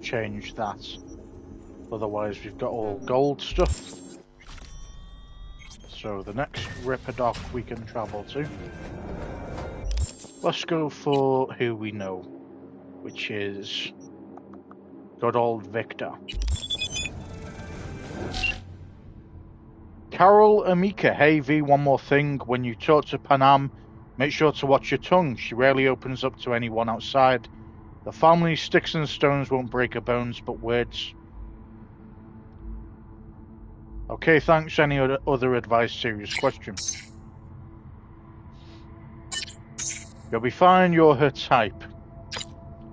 change that. Otherwise, we've got all gold stuff. So the next Ripper dock we can travel to. Let's go for who we know, which is good old Victor. Carol Amika, hey V, one more thing. When you talk to Panam, make sure to watch your tongue. She rarely opens up to anyone outside. The family, sticks and stones won't break her bones, but words. Okay, thanks. Any other advice? Serious question. You'll be fine, you're her type.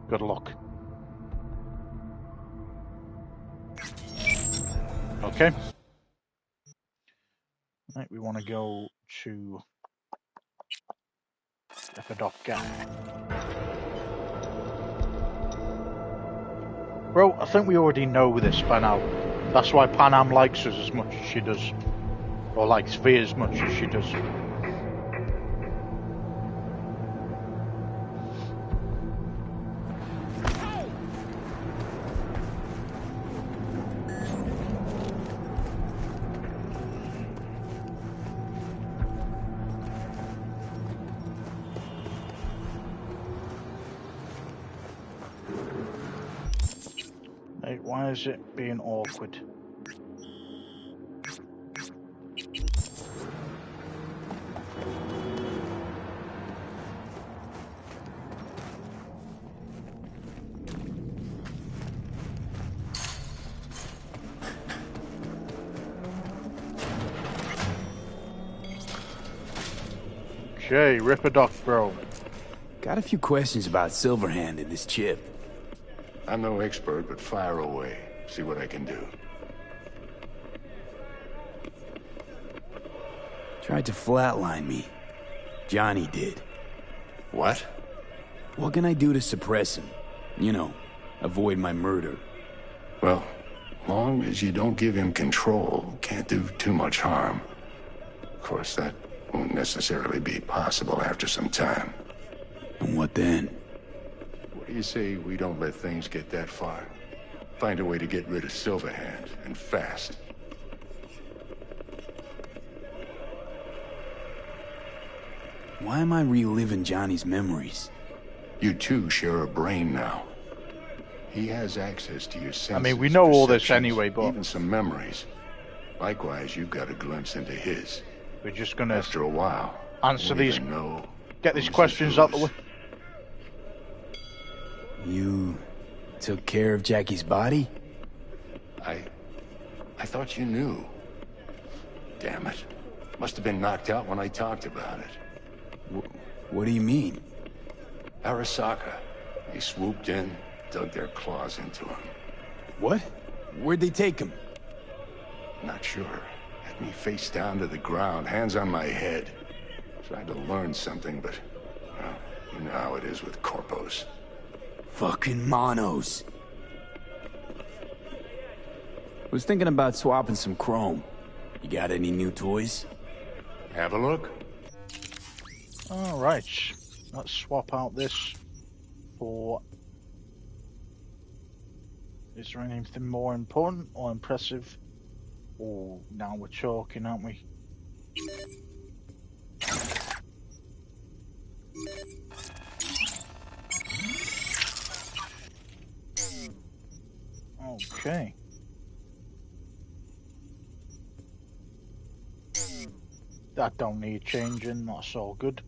Good luck. Okay. Right, we want to go to Epidoc guy. Bro, I think we already know this by now. That's why Panam likes us as much as she does. Or likes V as much as she does. Hey, why is it being awkward? Okay, Ripperdoc, bro. Got a few questions about Silverhand and this chip. I'm no expert, but fire away. See what I can do. Tried to flatline me. Johnny did. What? What can I do to suppress him? You know, avoid my murder. Well, long as you don't give him control, can't do too much harm. Of course, that won't necessarily be possible after some time. And what then? What do you say we don't let things get that far? Find a way to get rid of Silverhand, and fast. Why am I reliving Johnny's memories? You two share a brain now. He has access to your senses. I mean, we know all this perceptions, anyway, but... even some memories. Likewise, you've got a glimpse into his. We're just gonna... After a while, answer these... Get these questions out the way. You... took care of Jackie's body? I thought you knew. Damn it. Must have been knocked out when I talked about it. What do you mean? Arasaka. They swooped in, dug their claws into him. What? Where'd they take him? Not sure. Had me face down to the ground, hands on my head. Tried to learn something, but... well, you know how it is with corpos. Fucking monos. Was thinking about swapping some chrome. You got any new toys? Have a look. Alright. Let's swap out this for... Is there anything more important or impressive? Oh, now we're talking, aren't we? Okay. That don't need changing, that's all good.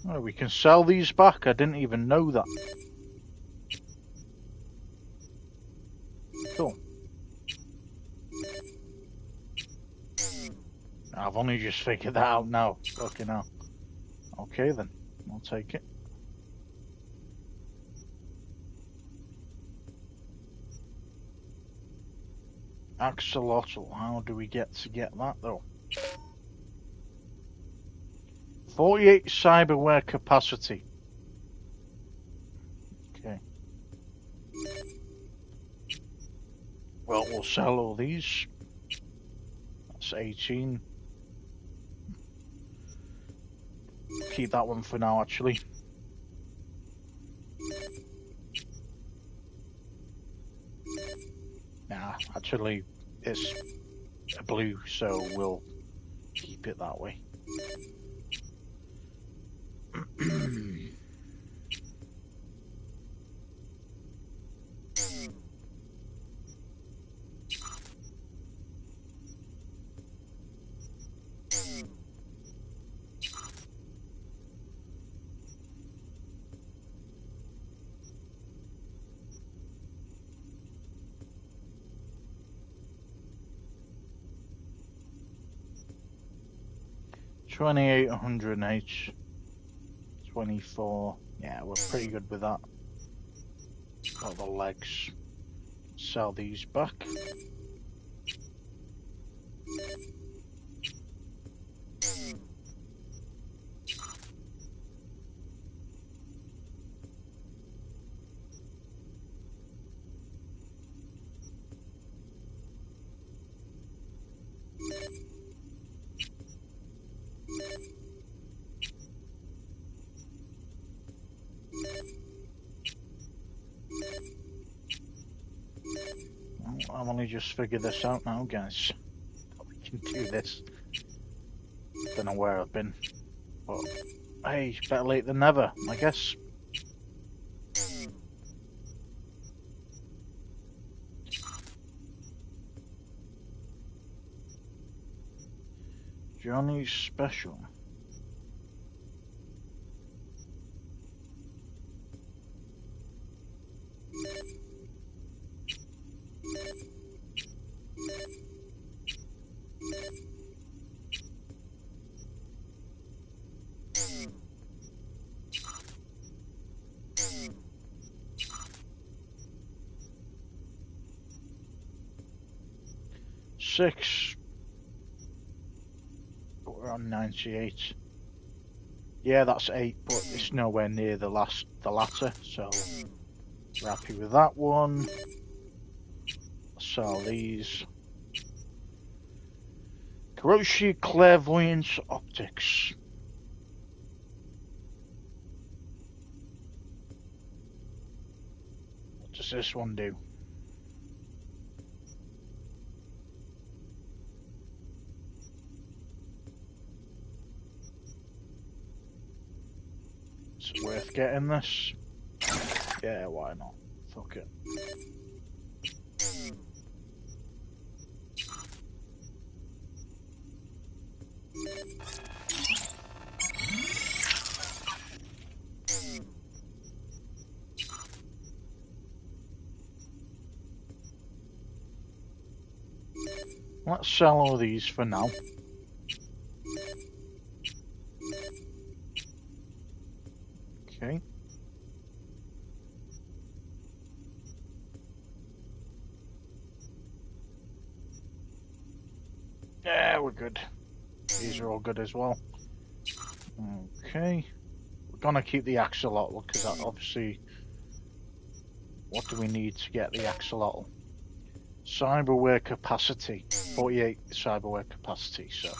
Oh, we can sell these back, I didn't even know that. Cool. I've only just figured that out now. Fucking hell. Okay then, I'll take it. Axolotl, how do we get that though? 48 cyberware capacity. Okay. Well, we'll sell all these. That's 18. keep that one for now, actually. Nah, actually, it's a blue, so we'll keep it that way. $2,800 24. Yeah, we're pretty good with that. Got the legs. Sell these back. I've only just figured this out now, guys. We can do this. Don't know where I've been, but hey, better late than never, I guess. Johnny's special. Six. But we're on 98. Yeah, that's 8, but it's nowhere near the latter, so we're happy with that one. Sell these. Karoshi Clairvoyance Optics. What does this one do? Is it worth getting this? Yeah, why not? Fuck it. Let's sell all these for now. Okay. Yeah, we're good. These are all good as well. Okay. We're gonna keep the axolotl because that obviously... What do we need to get the axolotl? Cyberware capacity. 48 cyberware capacity, so...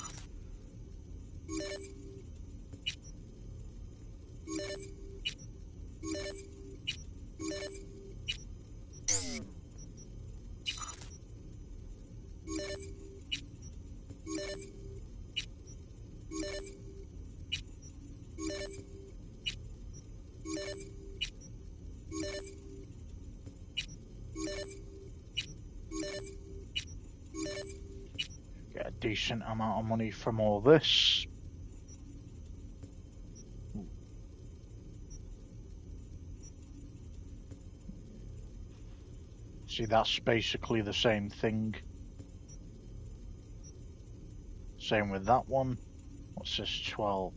Get a decent amount of money from all this. See, that's basically the same thing. Same with that one. What's this? 12.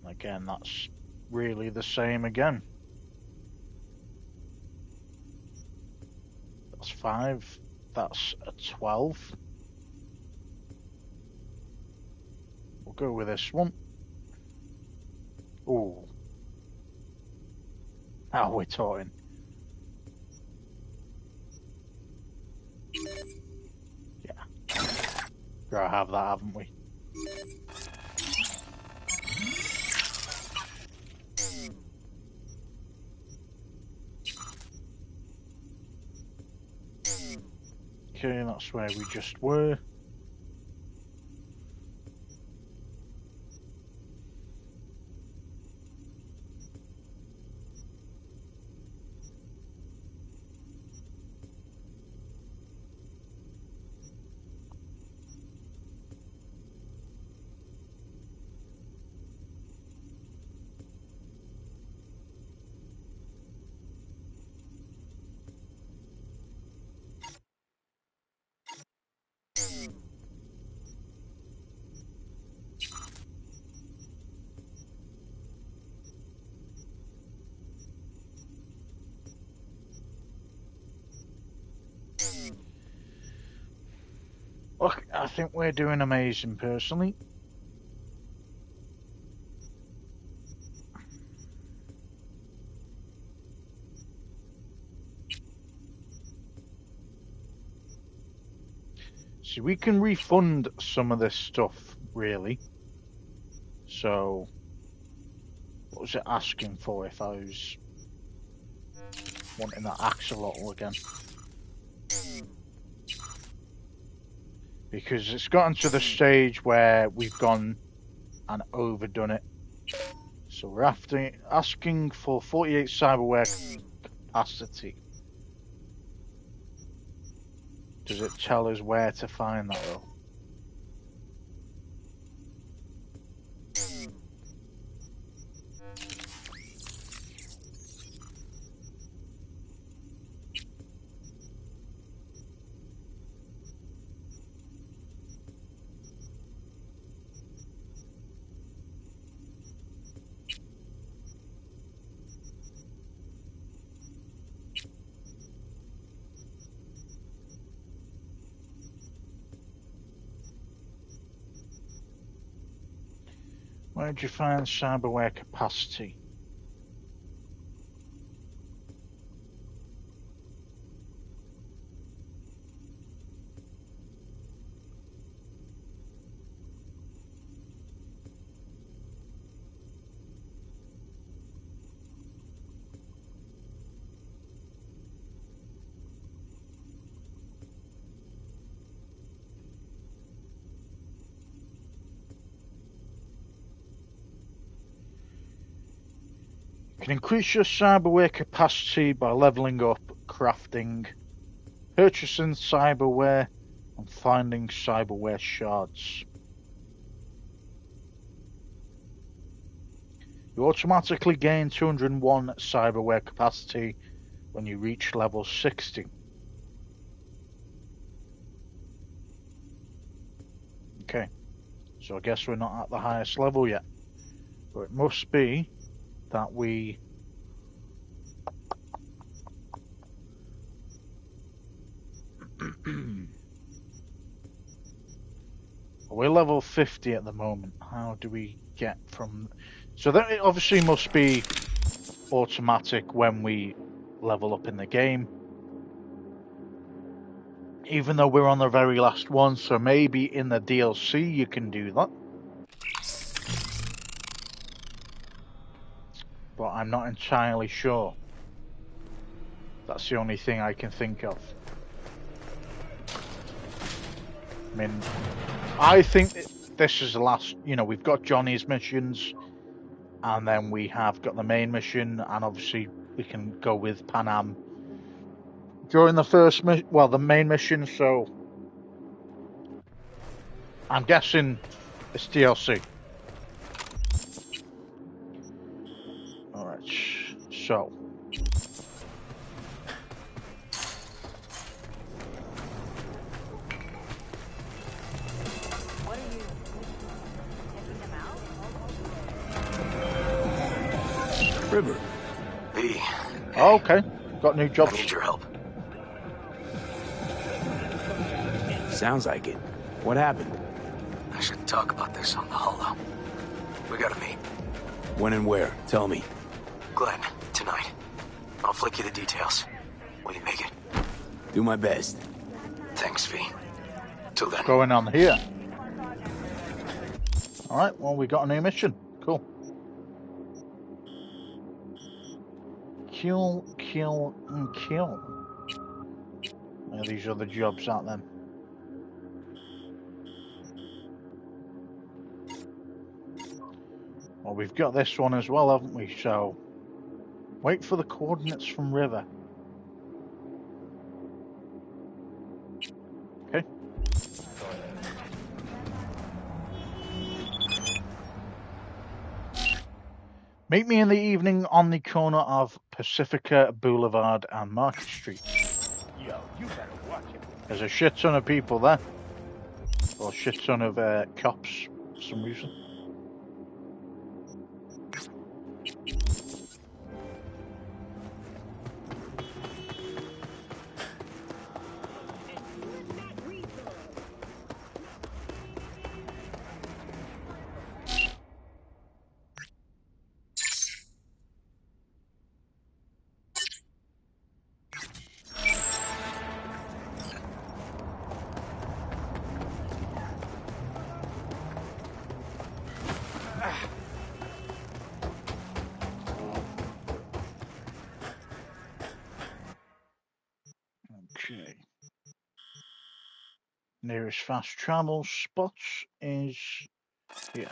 Again, that's really the same again. That's 5. That's a 12. We'll go with this one. Ooh. Now we're talking. Yeah. Gotta have that, haven't we? Okay, that's where we just were. Look, I think we're doing amazing, personally. See, we can refund some of this stuff, really. So, what was it asking for if I was wanting that axolotl again? Because it's gotten to the stage where we've gone and overdone it. So we're asking for 48 cyberware capacity. Does it tell us where to find that though? Where did you find cyberware capacity? You can increase your cyberware capacity by leveling up, crafting, purchasing cyberware, and finding cyberware shards. You automatically gain 201 cyberware capacity when you reach level 60. Okay, so I guess we're not at the highest level yet. But it must be that we... We're level 50 at the moment. How do we get from... So that it obviously must be automatic when we level up in the game. Even though we're on the very last one, so maybe in the DLC you can do that. But I'm not entirely sure. That's the only thing I can think of. I mean, I think this is the last, you know, we've got Johnny's missions, and then we have got the main mission, and obviously we can go with Panam during the first mission, well, the main mission, so I'm guessing it's DLC. Alright, so... River. V. Oh, okay, got new jobs. I need your help. Sounds like it. What happened? I should talk about this on the holo. We gotta meet. When and where? Tell me. Glenn, tonight. I'll flick you the details. Will you make it? Do my best. Thanks, V. Till then. What's going on here? Alright, well, we got a new mission. Cool. Kill, kill, and kill. These other jobs, aren't them? Well, we've got this one as well, haven't we? So, wait for the coordinates from River. Okay. Meet me in the evening on the corner of Pacifica Boulevard and Market Street. Yo, you better watch it. There's a shit ton of people there. Or a shit ton of cops for some reason. Okay. Nearest fast travel spot is here.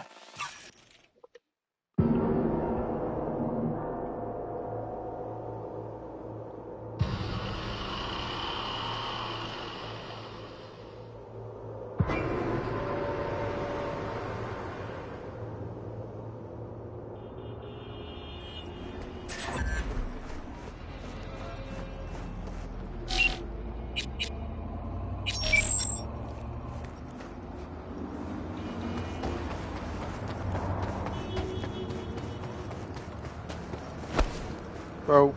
Bro.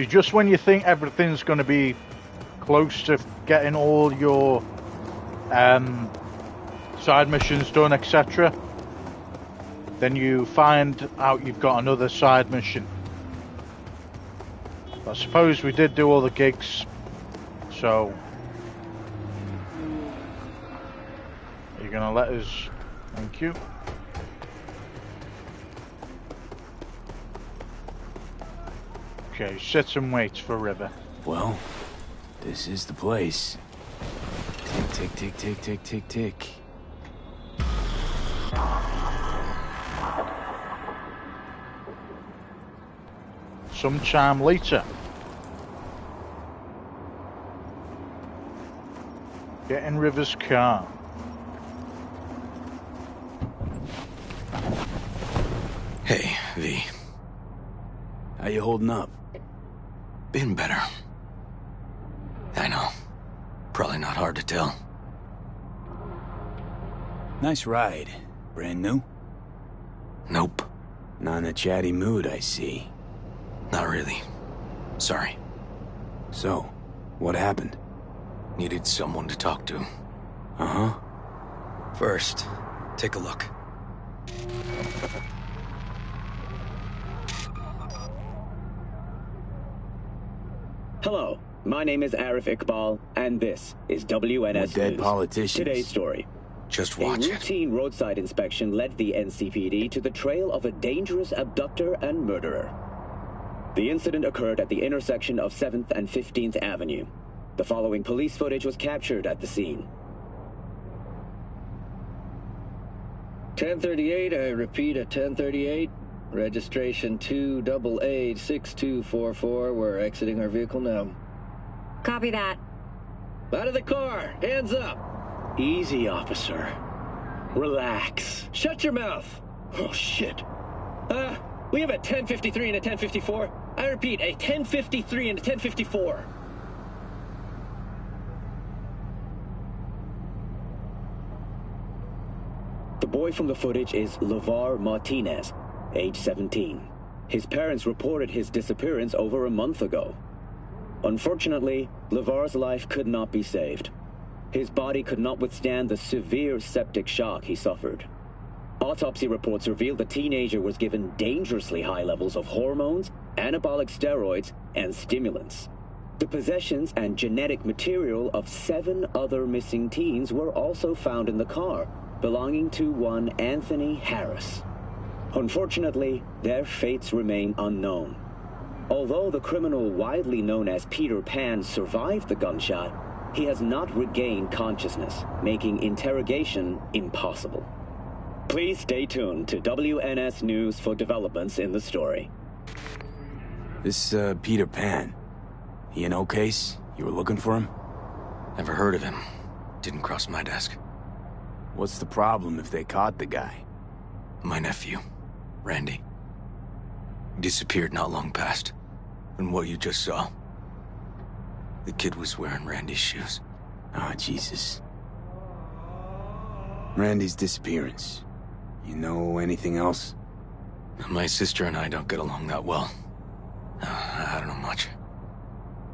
Just when you think everything's going to be close to getting all your side missions done, etc., then you find out you've got another side mission. I suppose we did do all the gigs, so are you gonna let us? Thank you. Okay, sit and wait for River. Well, this is the place. Tick, tick, tick, tick, tick, tick, tick. Sometime later. Get in River's car. Hey, V. How you holding up? Been better. I know. Probably not hard to tell. Nice ride. Brand new? Nope. Not in a chatty mood, I see. Not really. Sorry. So, what happened? Needed someone to talk to. Uh-huh. First, take a look. Hello, my name is Arif Iqbal, and this is WNS More dead News. politicians. Today's story. Just A watch it. routine roadside inspection led the NCPD to the trail of a dangerous abductor and murderer. The incident occurred at the intersection of 7th and 15th Avenue. The following police footage was captured at the scene. 1038, I repeat at 1038. Registration 2AA6244. We're exiting our vehicle now. Copy that. Out of the car! Hands up! Easy, officer. Relax. Shut your mouth! Oh, shit. We have a 1053 and a 1054. I repeat, a 1053 and a 1054. The boy from the footage is LeVar Martinez, age 17. His parents reported his disappearance over a month ago. Unfortunately, LeVar's life could not be saved. His body could not withstand the severe septic shock he suffered. Autopsy reports revealed the teenager was given dangerously high levels of hormones, anabolic steroids, and stimulants. The possessions and genetic material of 7 other missing teens were also found in the car, belonging to one Anthony Harris. Unfortunately, their fates remain unknown. Although the criminal widely known as Peter Pan survived the gunshot, he has not regained consciousness, making interrogation impossible. Please stay tuned to WNS News for developments in the story. This, Peter Pan. He in O case? You were looking for him? Never heard of him. Didn't cross my desk. What's the problem if they caught the guy? My nephew, Randy. Disappeared not long past. And what you just saw. The kid was wearing Randy's shoes. Ah, Jesus. Randy's disappearance. You know anything else? My sister and I don't get along that well. I don't know much.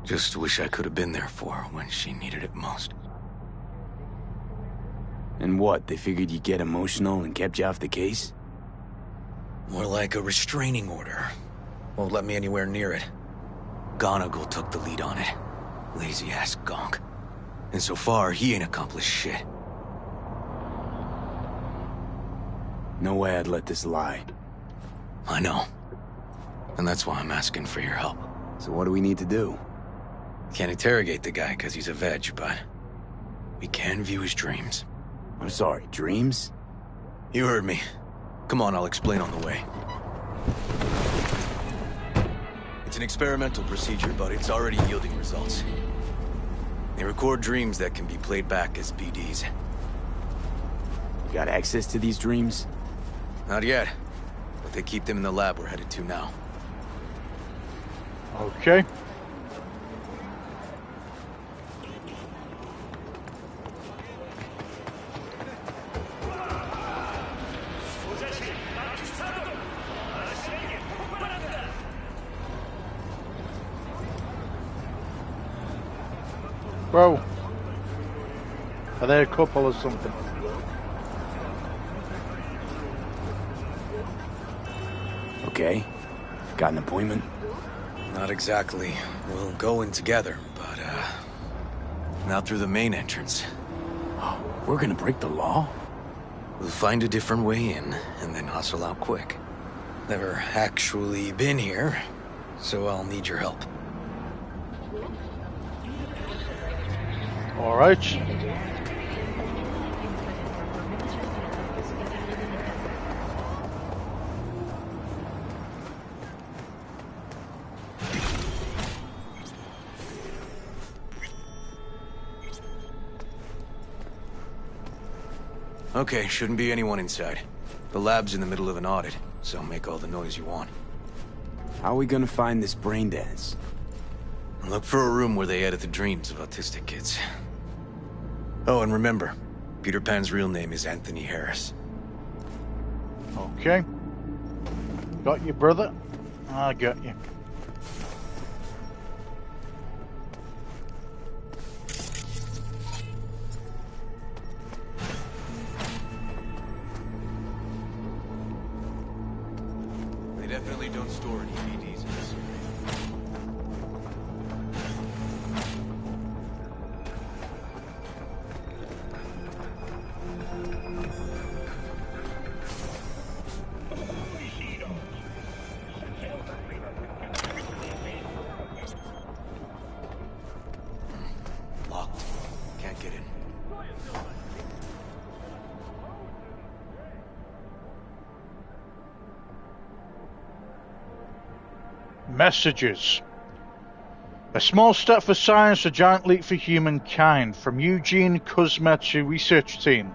Just wish I could have been there for her when she needed it most. And what, they figured you'd get emotional and kept you off the case? More like a restraining order. Won't let me anywhere near it. Gonagle took the lead on it. Lazy-ass gonk. And so far, he ain't accomplished shit. No way I'd let this lie. I know. And that's why I'm asking for your help. So what do we need to do? Can't interrogate the guy because he's a veg, but we can view his dreams. I'm sorry, dreams? You heard me. Come on, I'll explain on the way. It's an experimental procedure, but it's already yielding results. They record dreams that can be played back as BDs. You got access to these dreams? Not yet, but they keep them in the lab we're headed to now. Okay. Bro, are they a couple or something? Okay. Got an appointment? Not exactly. We'll go in together, but, not through the main entrance. Oh, we're gonna break the law? We'll find a different way in, and then hustle out quick. Never actually been here, so I'll need your help. All right. Okay, shouldn't be anyone inside. The lab's in the middle of an audit, so make all the noise you want. How are we gonna find this brain dance? Look for a room where they edit the dreams of autistic kids. Oh, and remember, Peter Pan's real name is Anthony Harris. Okay. Got you, brother. I got you. They definitely don't store any DVDs in this area. Locked. Can't get in. Messages. A small step for science, a giant leap for humankind. From Eugene Kuzma to research team.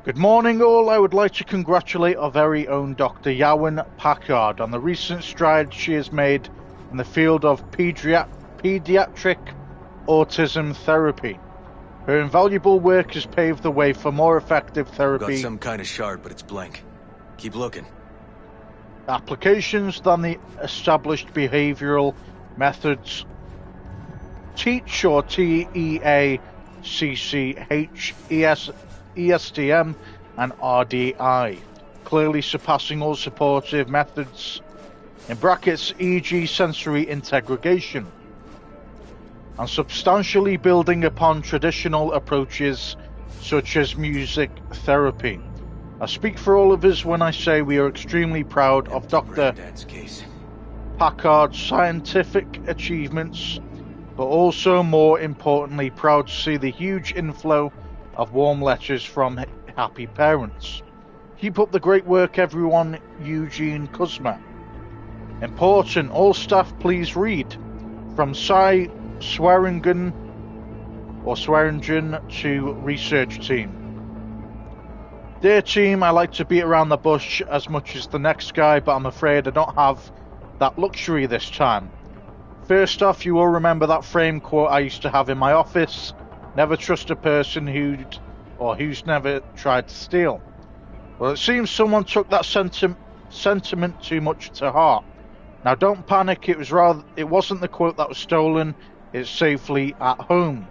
Good morning all. I would like to congratulate our very own Dr. Yawen Packard on the recent strides she has made in the field of pediatric autism therapy. Her invaluable work has paved the way for more effective therapy Got some kind of shard, but it's blank. Keep looking. applications than the established behavioral methods. Teach or TEACCHES ESTM and RDI, clearly surpassing all supportive methods, in brackets e.g. sensory integration, and substantially building upon traditional approaches such as music therapy. I speak for all of us when I say we are extremely proud of Dr. Packard's scientific achievements, but also more importantly proud to see the huge inflow of warm letters from happy parents. Keep up the great work, everyone. Eugene Kuzma. Important, all staff please read. From Cy Swearingen to research team. Dear team, I like to beat around the bush as much as the next guy, but I'm afraid I don't have that luxury this time. First off, you all remember that frame quote I used to have in my office: never trust a person who's never tried to steal. Well, it seems someone took that sentiment too much to heart. Now don't panic, it wasn't the quote that was stolen, it's safely at home.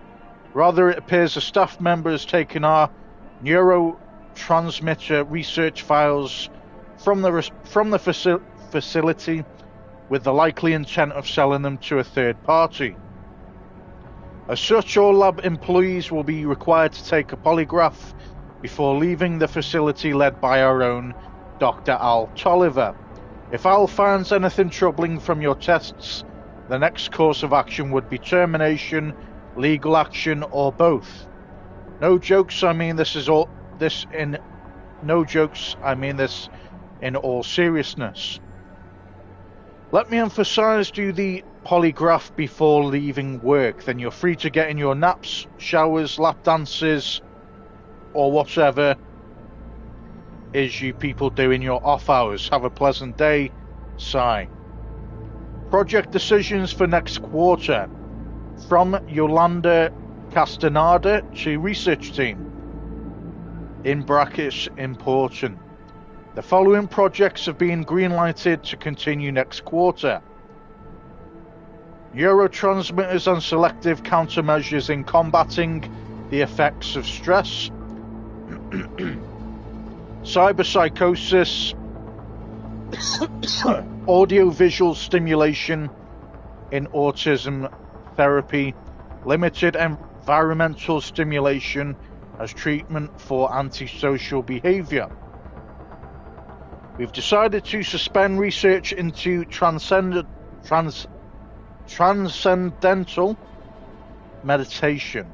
Rather, it appears a staff member has taken our neurotransmitter research files from the facility with the likely intent of selling them to a third party. As such, all lab employees will be required to take a polygraph before leaving the facility, led by our own Dr. Al Tolliver. If Al finds anything troubling from your tests, the next course of action would be termination, legal action, or both. No jokes, I mean this in all seriousness. Let me emphasize, do the polygraph before leaving work, then you're free to get in your naps, showers, lap dances, or whatever is you people do in your off hours. Have a pleasant day. Sigh. Project decisions for next quarter. From Yolanda Castaneda to research team. In brackets, important. The following projects have been green-lighted to continue next quarter. Neurotransmitters and selective countermeasures in combating the effects of stress. Cyberpsychosis. Audiovisual stimulation in autism therapy. Limited environmental stimulation as treatment for antisocial behavior. We've decided to suspend research into transcendental meditation.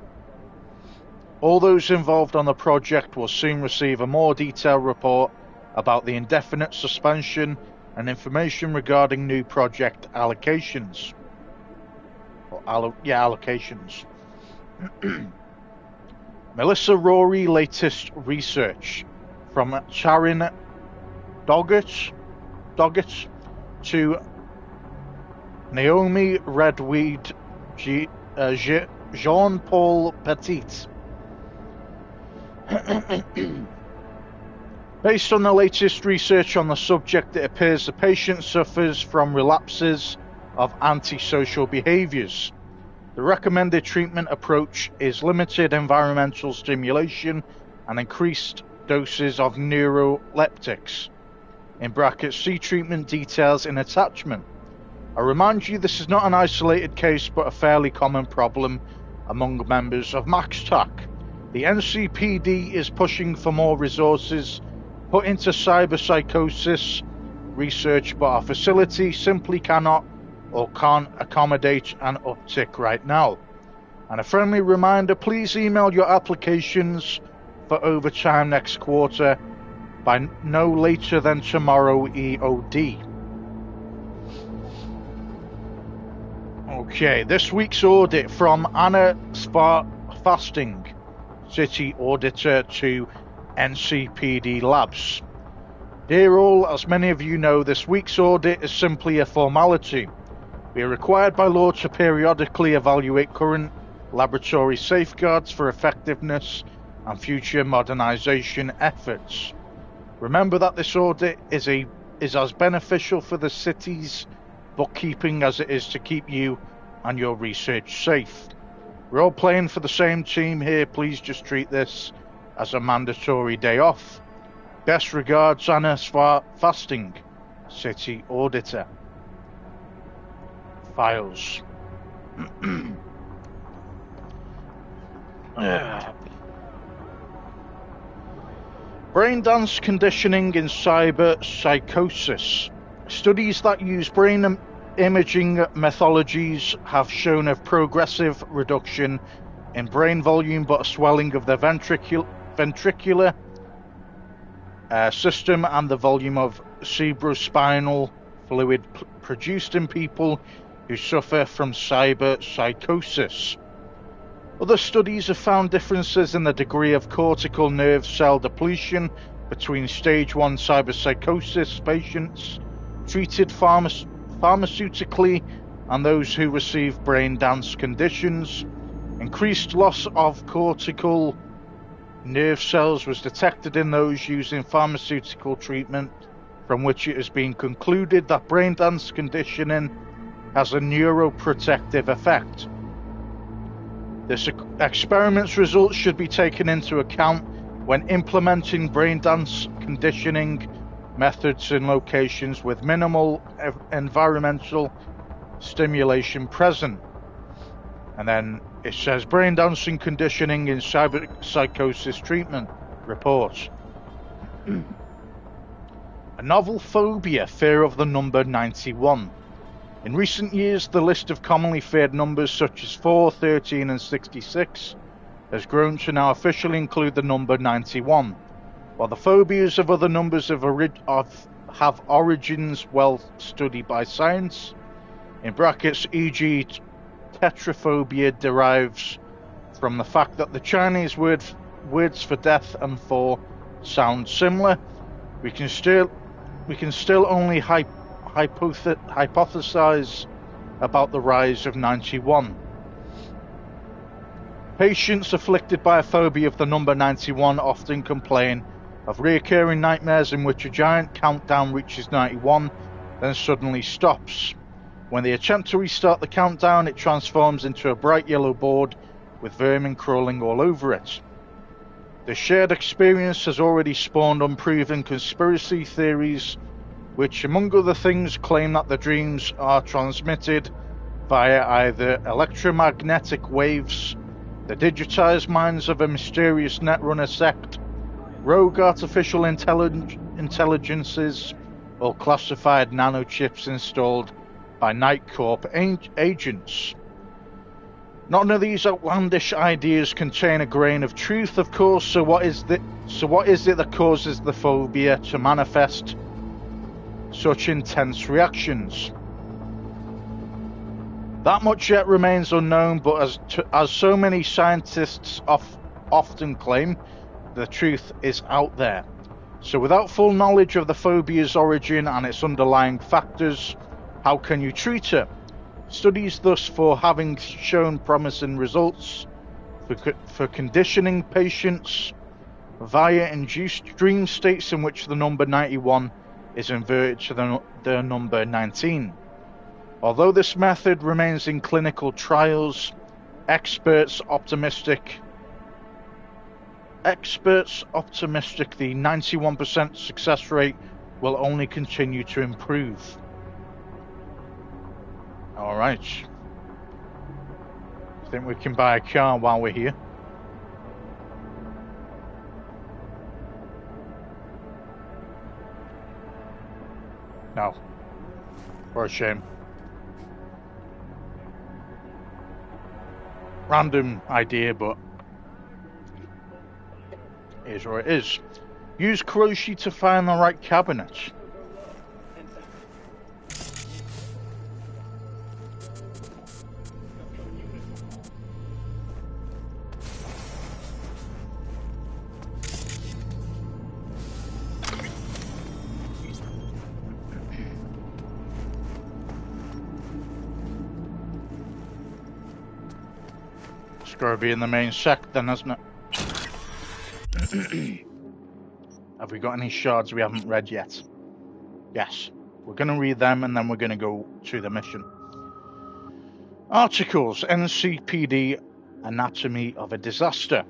All those involved on the project will soon receive a more detailed report about the indefinite suspension and information regarding new project allocations. Allocations. Melissa Rory latest research. From Charin Doggett to Naomi Redweed, Jean-Paul Petit. Based on the latest research on the subject, it appears the patient suffers from relapses of antisocial behaviors. The recommended treatment approach is limited environmental stimulation and increased doses of neuroleptics. In brackets, see treatment details in attachment. I remind you this is not an isolated case but a fairly common problem among members of MaxTac. The NCPD is pushing for more resources put into cyberpsychosis research, but our facility simply cannot or can't accommodate an uptick right now. And a friendly reminder, please email your applications for overtime next quarter by no later than tomorrow EOD. Okay, this week's audit from Anna Fasting, City Auditor to NCPD Labs. Dear all, as many of you know, this week's audit is simply a formality. We are required by law to periodically evaluate current laboratory safeguards for effectiveness and future modernization efforts. Remember that this audit is as beneficial for the city's bookkeeping as it is to keep you and your research safe. We're all playing for the same team here. Please just treat this as a mandatory day off. Best regards, Anna Fasting, City Auditor. Files. Brain dance conditioning in cyber psychosis. Studies that use brain imaging methodologies have shown a progressive reduction in brain volume but a swelling of the ventricular system and the volume of cerebrospinal fluid produced in people who suffer from cyber psychosis. Other studies have found differences in the degree of cortical nerve cell depletion between stage 1 cyberpsychosis patients treated pharmaceutically and those who receive brain dance conditions. Increased loss of cortical nerve cells was detected in those using pharmaceutical treatment, from which it has been concluded that brain dance conditioning has a neuroprotective effect. This experiment's results should be taken into account when implementing brain dance conditioning methods in locations with minimal environmental stimulation present. And then it says brain dancing conditioning in cyber psychosis treatment report. A novel phobia, fear of the number 91. In recent years, the list of commonly feared numbers such as 4, 13 and 66 has grown to now officially include the number 91, while the phobias of other numbers have origins well studied by science. In brackets, e.g. tetraphobia derives from the fact that the Chinese words for death and for sound similar. We can still only hypothesize about the rise of 91. Patients afflicted by a phobia of the number 91 often complain of recurring nightmares in which a giant countdown reaches 91, then suddenly stops. When they attempt to restart the countdown, it transforms into a bright yellow board with vermin crawling all over it. The shared experience has already spawned unproven conspiracy theories, which, among other things, claim that the dreams are transmitted via either electromagnetic waves, the digitized minds of a mysterious netrunner sect, rogue artificial intelligences, or classified nanochips installed by Night Corp agents. None of these outlandish ideas contain a grain of truth, of course, so what is it that causes the phobia to manifest such intense reactions? That much yet remains unknown, but as so many scientists often claim, the truth is out there. So without full knowledge of the phobia's origin and its underlying factors, how can you treat it? Studies thus far having shown promising results for conditioning patients via induced dream states in which the number 91 is inverted to the number 19. Although this method remains in clinical trials, experts optimistic the 91% success rate will only continue to improve. Alright. I think we can buy a car while we're here. No. For a shame. Random idea, but here's where it is. Use Kuroshi to find the right cabinet. It's got to be in the main sect then, hasn't it? Have we got any shards we haven't read yet? Yes. We're going to read them and then we're going to go to the mission. Articles, NCPD, Anatomy of a Disaster.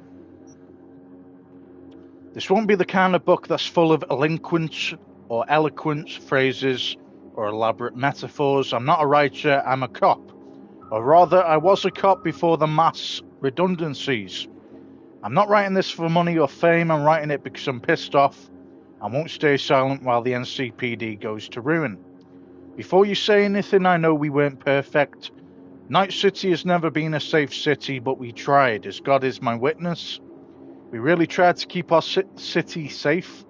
This won't be the kind of book that's full of eloquent phrases or elaborate metaphors. I'm not a writer, I'm a cop. Or rather, I was a cop before the mass redundancies. I'm not writing this for money or fame, I'm writing it because I'm pissed off. I won't stay silent while the NCPD goes to ruin. Before you say anything, I know we weren't perfect. Night City has never been a safe city, but we tried, as God is my witness. We really tried to keep our city safe,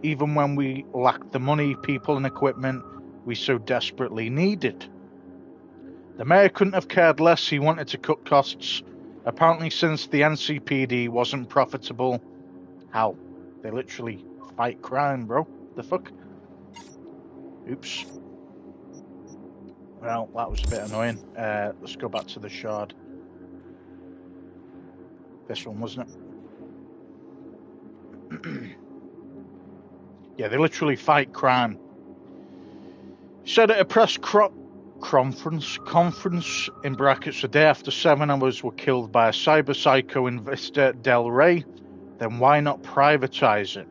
even when we lacked the money, people and equipment we so desperately needed. The mayor couldn't have cared less. He wanted to cut costs. Apparently, since the NCPD wasn't profitable, how? They literally fight crime, bro. The fuck? Oops. Well, that was a bit annoying. Let's go back to the shard. This one, wasn't it? Yeah, they literally fight crime. Said at a press conference in brackets, the day after 7 hours were killed by a cyber psycho in Vista Del Rey, then why not privatize it?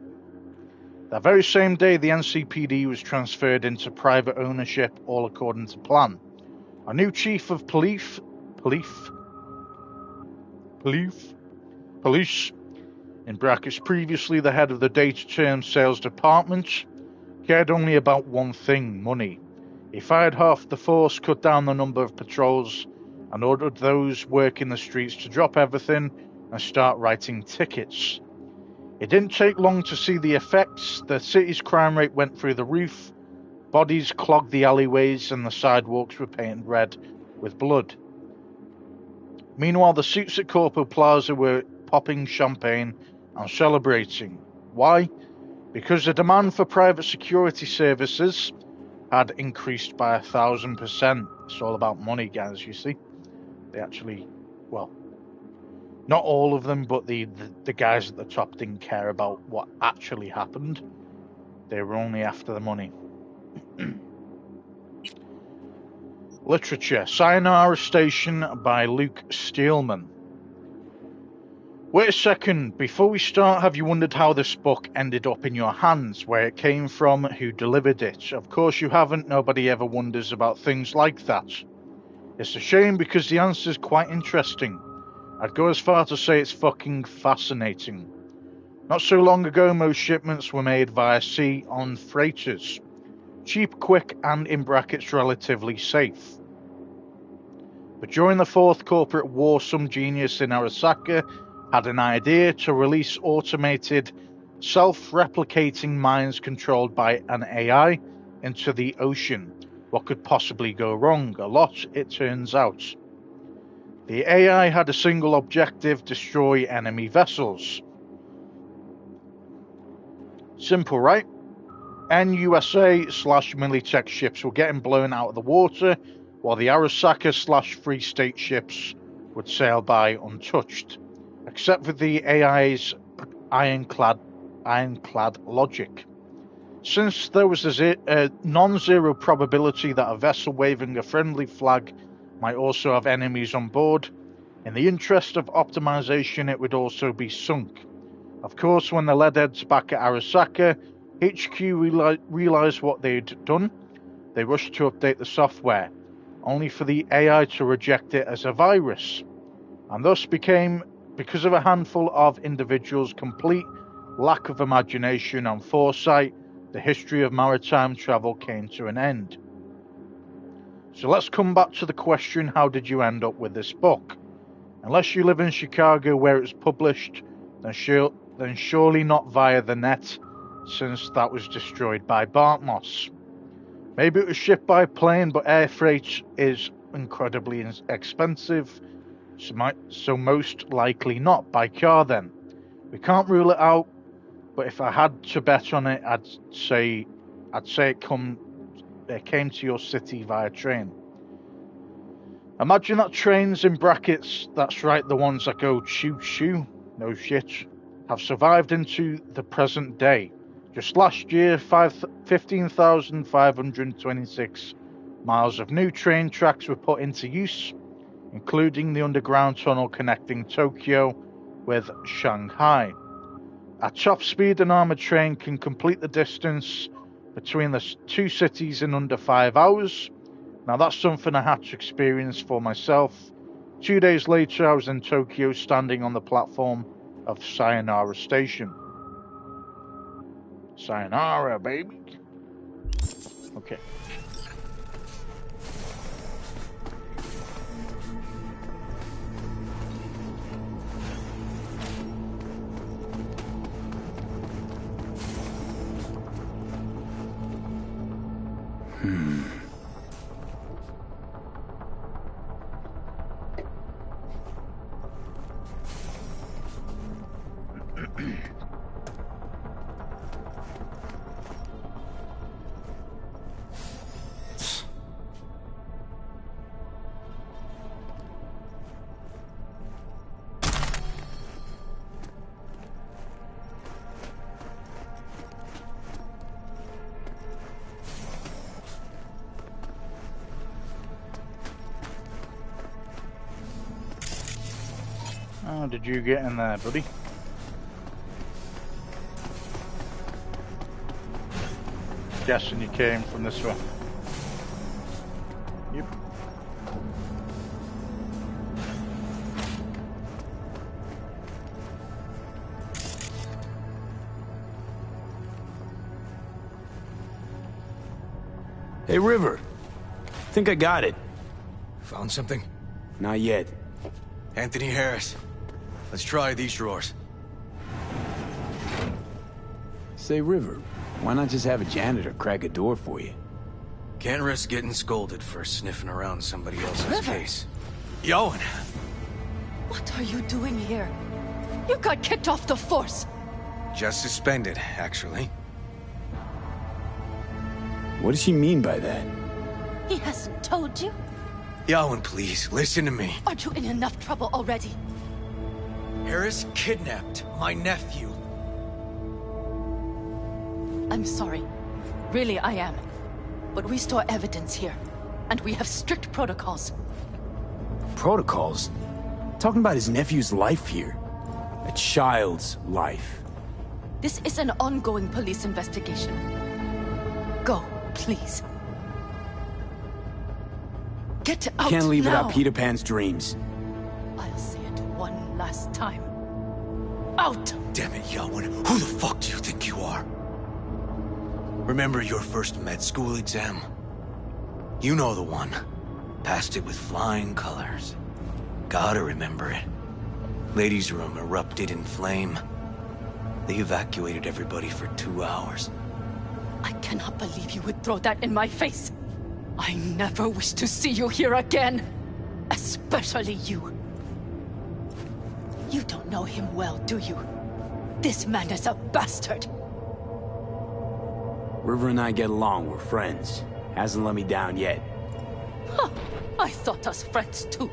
That very same day, the NCPD was transferred into private ownership, all according to plan. A new chief of police, in brackets, previously the head of the data-term sales department, cared only about one thing, money. He fired half the force, cut down the number of patrols, and ordered those working the streets to drop everything and start writing tickets. It didn't take long to see the effects. The city's crime rate went through the roof. Bodies clogged the alleyways and the sidewalks were painted red with blood. Meanwhile, the suits at Corpo Plaza were popping champagne and celebrating. Why? Because the demand for private security services had increased by 1,000%. It's all about money, guys, you see. They actually, well, not all of them, but the guys at the top didn't care about what actually happened. They were only after the money. Literature. Sayonara Station by Luke Steelman. Wait a second, before we start, have you wondered how this book ended up in your hands, where it came from, who delivered it? Of course you haven't, nobody ever wonders about things like that. It's a shame because the answer's quite interesting. I'd go as far to say it's fucking fascinating. Not so long ago, most shipments were made via sea on freighters. Cheap, quick, and in brackets relatively safe. But during the Fourth Corporate War, some genius in Arasaka had an idea to release automated, self-replicating mines controlled by an AI into the ocean. What could possibly go wrong? A lot, it turns out. The AI had a single objective: destroy enemy vessels. Simple, right? NUSA/Militech ships were getting blown out of the water, while the Arasaka/Free State ships would sail by untouched, except for the AI's ironclad logic. Since there was a non-zero probability that a vessel waving a friendly flag might also have enemies on board, in the interest of optimization it would also be sunk. Of course, when the leadheads back at Arasaka HQ realized what they'd done, they rushed to update the software, only for the AI to reject it as a virus, and thus became, because of a handful of individuals' complete lack of imagination and foresight, the history of maritime travel came to an end. So let's come back to the question, how did you end up with this book? Unless you live in Chicago where it's published, then surely not via the net, since that was destroyed by Bartmoss. Maybe it was shipped by plane, but air freight is incredibly expensive, so most likely not by car then. We can't rule it out, but if I had to bet on it, I'd say it came to your city via train. Imagine that trains, in brackets, that's right, the ones that go choo-choo, no shit, have survived into the present day. Just last year, 15,526 miles of new train tracks were put into use, including the underground tunnel connecting Tokyo with Shanghai. At top speed, an armoured train can complete the distance between the two cities in under 5 hours. Now that's something I had to experience for myself. 2 days later, I was in Tokyo standing on the platform of Sayonara Station. Sayonara, baby. Okay. How did you get in there, buddy? Guessing you came from this way. Yep. Hey, River. Think I got it. Found something? Not yet. Anthony Harris. Let's try these drawers. Say, River, why not just have a janitor crack a door for you? Can't risk getting scolded for sniffing around somebody else's River. case. Yowen! What are you doing here? You got kicked off the force. Just suspended, actually. What does she mean by that? He hasn't told you? Yowen, please, listen to me. Aren't you in enough trouble already? Harris kidnapped my nephew. I'm sorry. Really, I am. But we store evidence here. And we have strict protocols. Protocols? Talking about his nephew's life here. A child's life. This is an ongoing police investigation. Go, please. Get out Can't leave now. without Peter Pan's dreams. I'll say it one last time. Out! Damn it, Yowen. Who the fuck do you think you are? Remember your first med school exam? You know the one. Passed it with flying colors. Gotta remember it. Ladies' room erupted in flame. They evacuated everybody for 2 hours. I cannot believe you would throw that in my face. I never wish to see you here again. Especially you. You don't know him well, do you? This man is a bastard. River and I get along, we're friends. Hasn't let me down yet. Huh. I thought us friends too.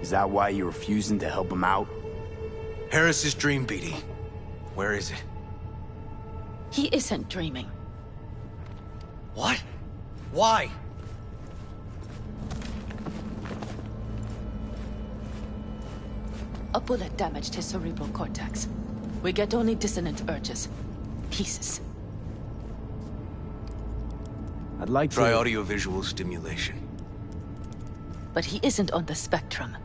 Is that why you're refusing to help him out? Harris's dream, BD. Where is it? He isn't dreaming. What? Why? A bullet damaged his cerebral cortex. We get only dissonant urges. Pieces. I'd like Try to... audiovisual stimulation. But he isn't on the spectrum.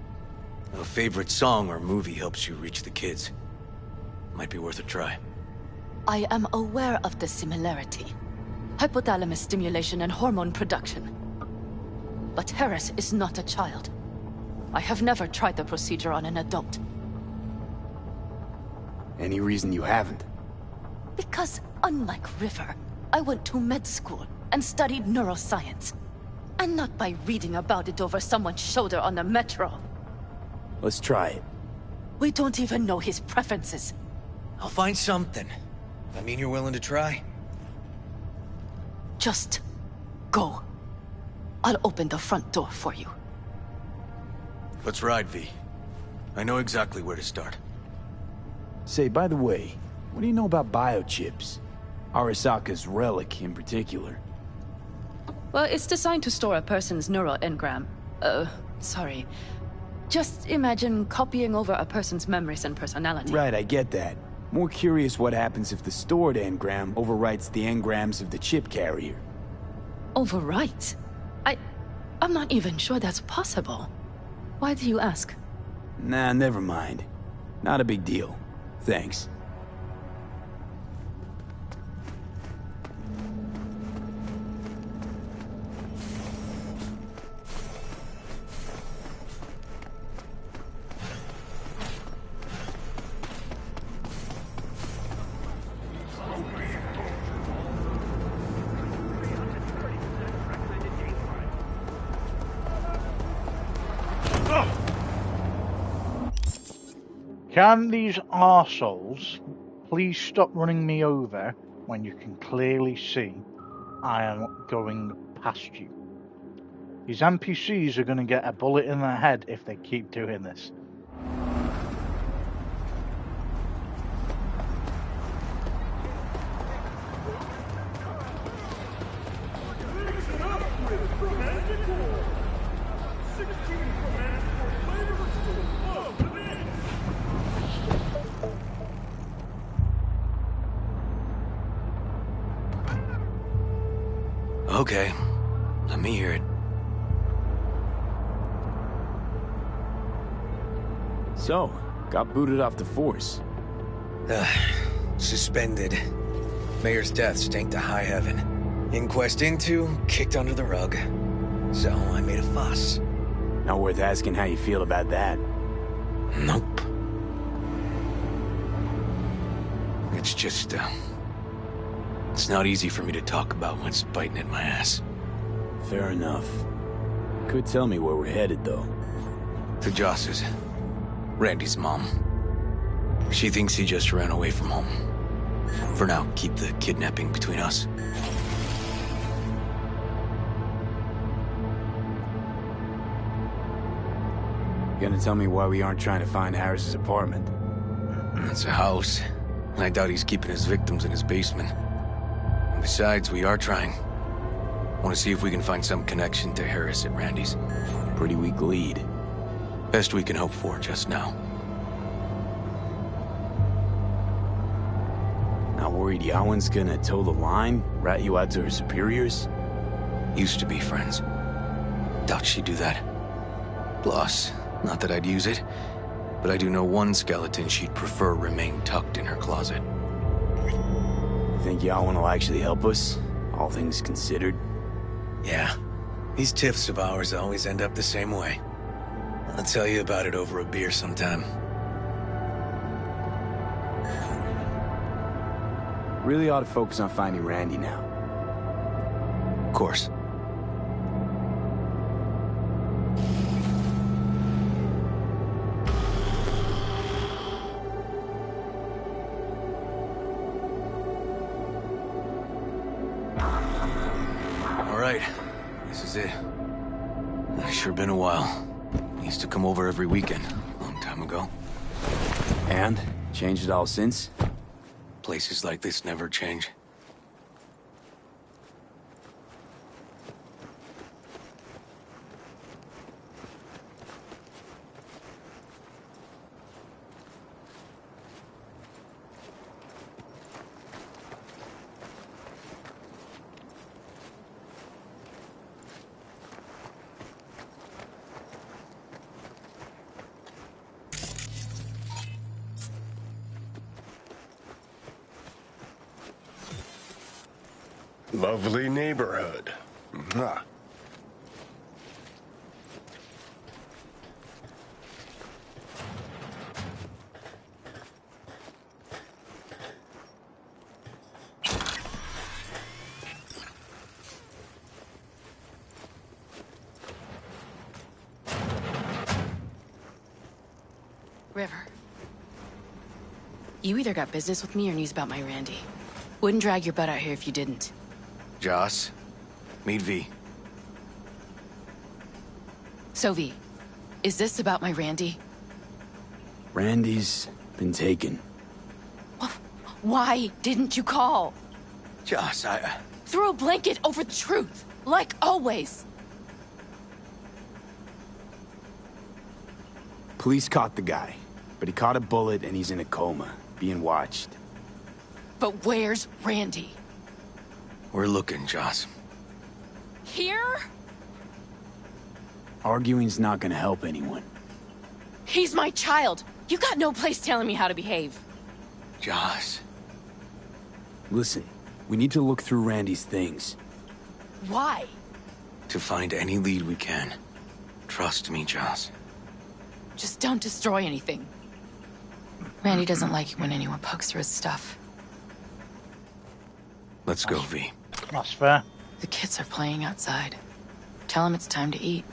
A favorite song or movie helps you reach the kids. Might be worth a try. I am aware of the similarity. Hypothalamus stimulation and hormone production. But Harris is not a child. I have never tried the procedure on an adult. Any reason you haven't? Because, unlike River, I went to med school and studied neuroscience. And not by reading about it over someone's shoulder on the metro. Let's try it. We don't even know his preferences. I'll find something. I mean you're willing to try? Just go. I'll open the front door for you. Let's ride, V. I know exactly where to start. Say, by the way, what do you know about biochips? Arasaka's relic in particular. Well, it's designed to store a person's neural engram. Sorry. Just imagine copying over a person's memories and personality. Right, I get that. More curious what happens if the stored engram overwrites the engrams of the chip carrier. Overwrite? I'm not even sure that's possible. Why do you ask? Nah, never mind. Not a big deal. Thanks. Can these arseholes please stop running me over when you can clearly see I am going past you? These NPCs are going to get a bullet in their head if they keep doing this. Okay, let me hear it. So, got booted off the force. Suspended. Mayor's death stank to high heaven. Inquest into, kicked under the rug. So I made a fuss. Not worth asking how you feel about that. Nope. It's just, it's not easy for me to talk about what's biting at my ass. Fair enough. Could tell me where we're headed, though. To Joss's. Randy's mom. She thinks he just ran away from home. For now, keep the kidnapping between us. Gonna tell me why we aren't trying to find Harris's apartment? It's a house. And I doubt he's keeping his victims in his basement. And besides, we are trying. Want to see if we can find some connection to Harris at Randy's. Pretty weak lead. Best we can hope for just now. Not worried Yawen's gonna toe the line? Rat you out to her superiors? Used to be friends. Doubt she'd do that. Plus, not that I'd use it, but I do know one skeleton she'd prefer remain tucked in her closet. You think Yawen will actually help us? All things considered? Yeah. These tiffs of ours always end up the same way. I'll tell you about it over a beer sometime. Really ought to focus on finding Randy now. Of course. All right, this is it. It's sure been a while. Used to come over every weekend, a long time ago. And? Changed it all since? Places like this never change. Lovely neighborhood. Mwah. River. You either got business with me or news about my Randy. Wouldn't drag your butt out here if you didn't. Joss, meet V. So V, is this about my Randy? Randy's been taken. Why didn't you call? Joss, Throw a blanket over the truth, like always. Police caught the guy, but he caught a bullet and he's in a coma. being watched. But where's Randy? We're looking, Joss. Here? Arguing's not gonna help anyone. He's my child. You got no place telling me how to behave. Joss. Listen, we need to look through Randy's things. Why? To find any lead we can. Trust me, Joss. Just don't destroy anything. Randy doesn't like it when anyone pokes through his stuff. Let's go, V. That's fair. The kids are playing outside. Tell them it's time to eat.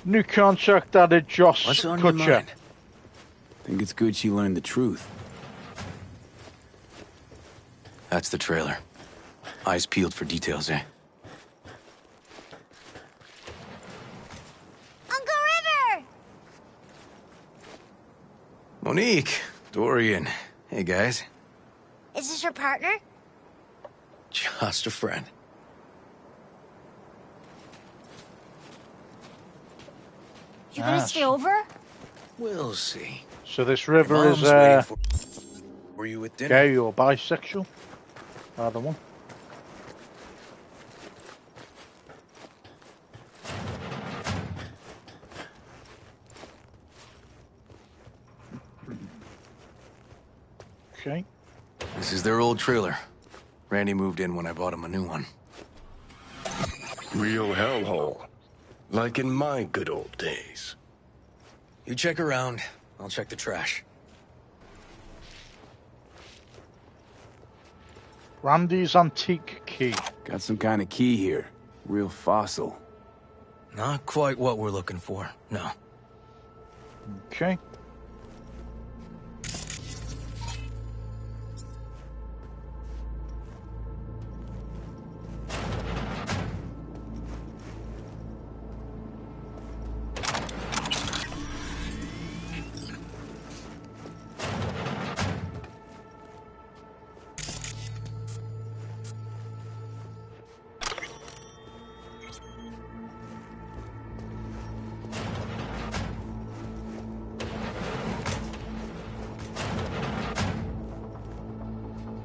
New contract added, Joss What's on your Kutcher. mind? Think it's good she learned the truth. That's the trailer. Eyes peeled for details, eh? Uncle River! Monique, Dorian. Hey, guys. Is this your partner? Just a friend. You gonna Yes. stay over? We'll see. So this Your river is mom's waiting for... Were you at dinner? gay or bisexual? Either one. Okay. This is their old trailer. Randy moved in when I bought him a new one. Real hellhole. Like in my good old days. You check around. I'll check the trash. Randy's antique key. Got some kind of key here. Real fossil. Not quite what we're looking for, no. Okay.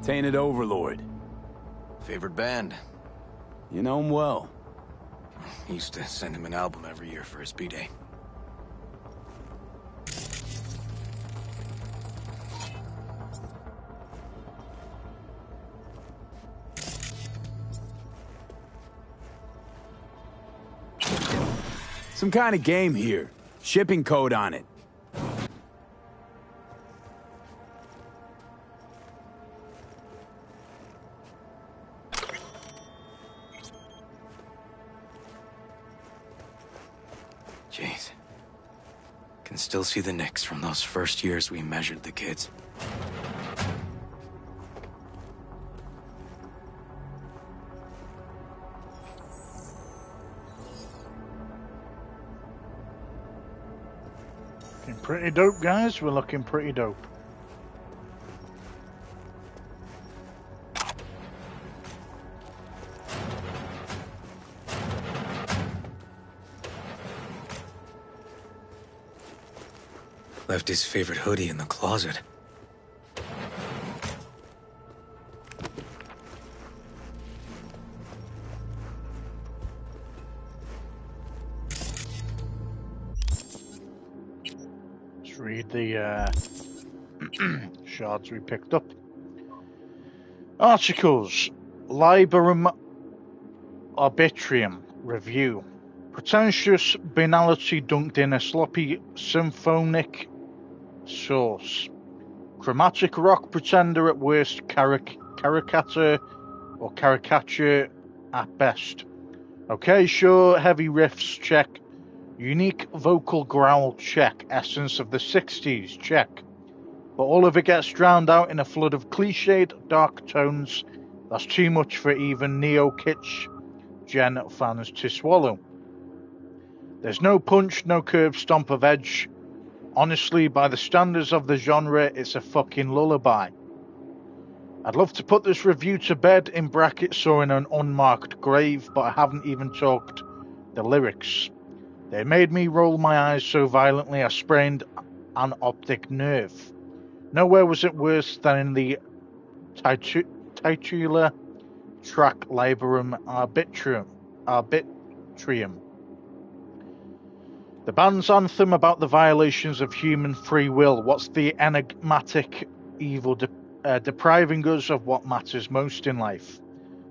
Tainted Overlord. Favorite band? You know him well. Used to send him an album every year for his B-Day. Some kind of game here. Shipping code on it. Jeez. Can still see the nicks from those first years we measured the kids. Looking pretty dope, guys. We're looking pretty dope. Left his favorite hoodie in the closet. Let's read the shards we picked up. Articles. Liberum Arbitrium Review. Pretentious banality dunked in a sloppy symphonic sauce. Chromatic rock pretender at worst, caricature or caricature at best. Okay, sure, heavy riffs, check. Unique vocal growl, check. Essence of the 60s, check. But all of it gets drowned out in a flood of cliched dark tones. That's too much for even neo-kitsch gen fans to swallow. There's no punch, no curb stomp of edge. Honestly, by the standards of the genre, it's a fucking lullaby. I'd love to put this review to bed, in brackets or in an unmarked grave, but I haven't even talked the lyrics. They made me roll my eyes so violently I sprained an optic nerve. Nowhere was it worse than in the titular tract labrum arbitrium. The band's anthem about the violations of human free will. What's the enigmatic evil depriving us of what matters most in life?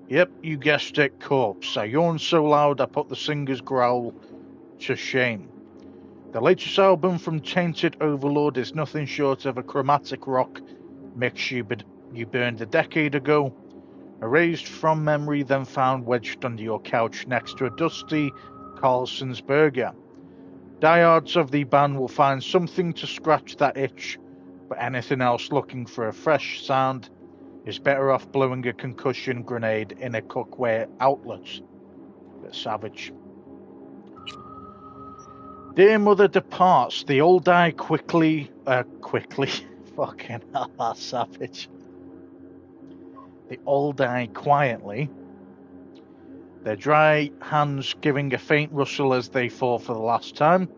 Yep, you guessed it, corpse. I yawned so loud I put the singer's growl to shame. The latest album from Tainted Overlord is nothing short of a chromatic rock mix you burned a decade ago, erased from memory, then found wedged under your couch next to a dusty Carlson's burger. Diehards of the band will find something to scratch that itch, but anything else looking for a fresh sound is better off blowing a concussion grenade in a cookware outlet. Bit savage. Dear mother departs, the old die quickly, fucking hell, savage. The old die quietly, their dry hands giving a faint rustle as they fall for the last time.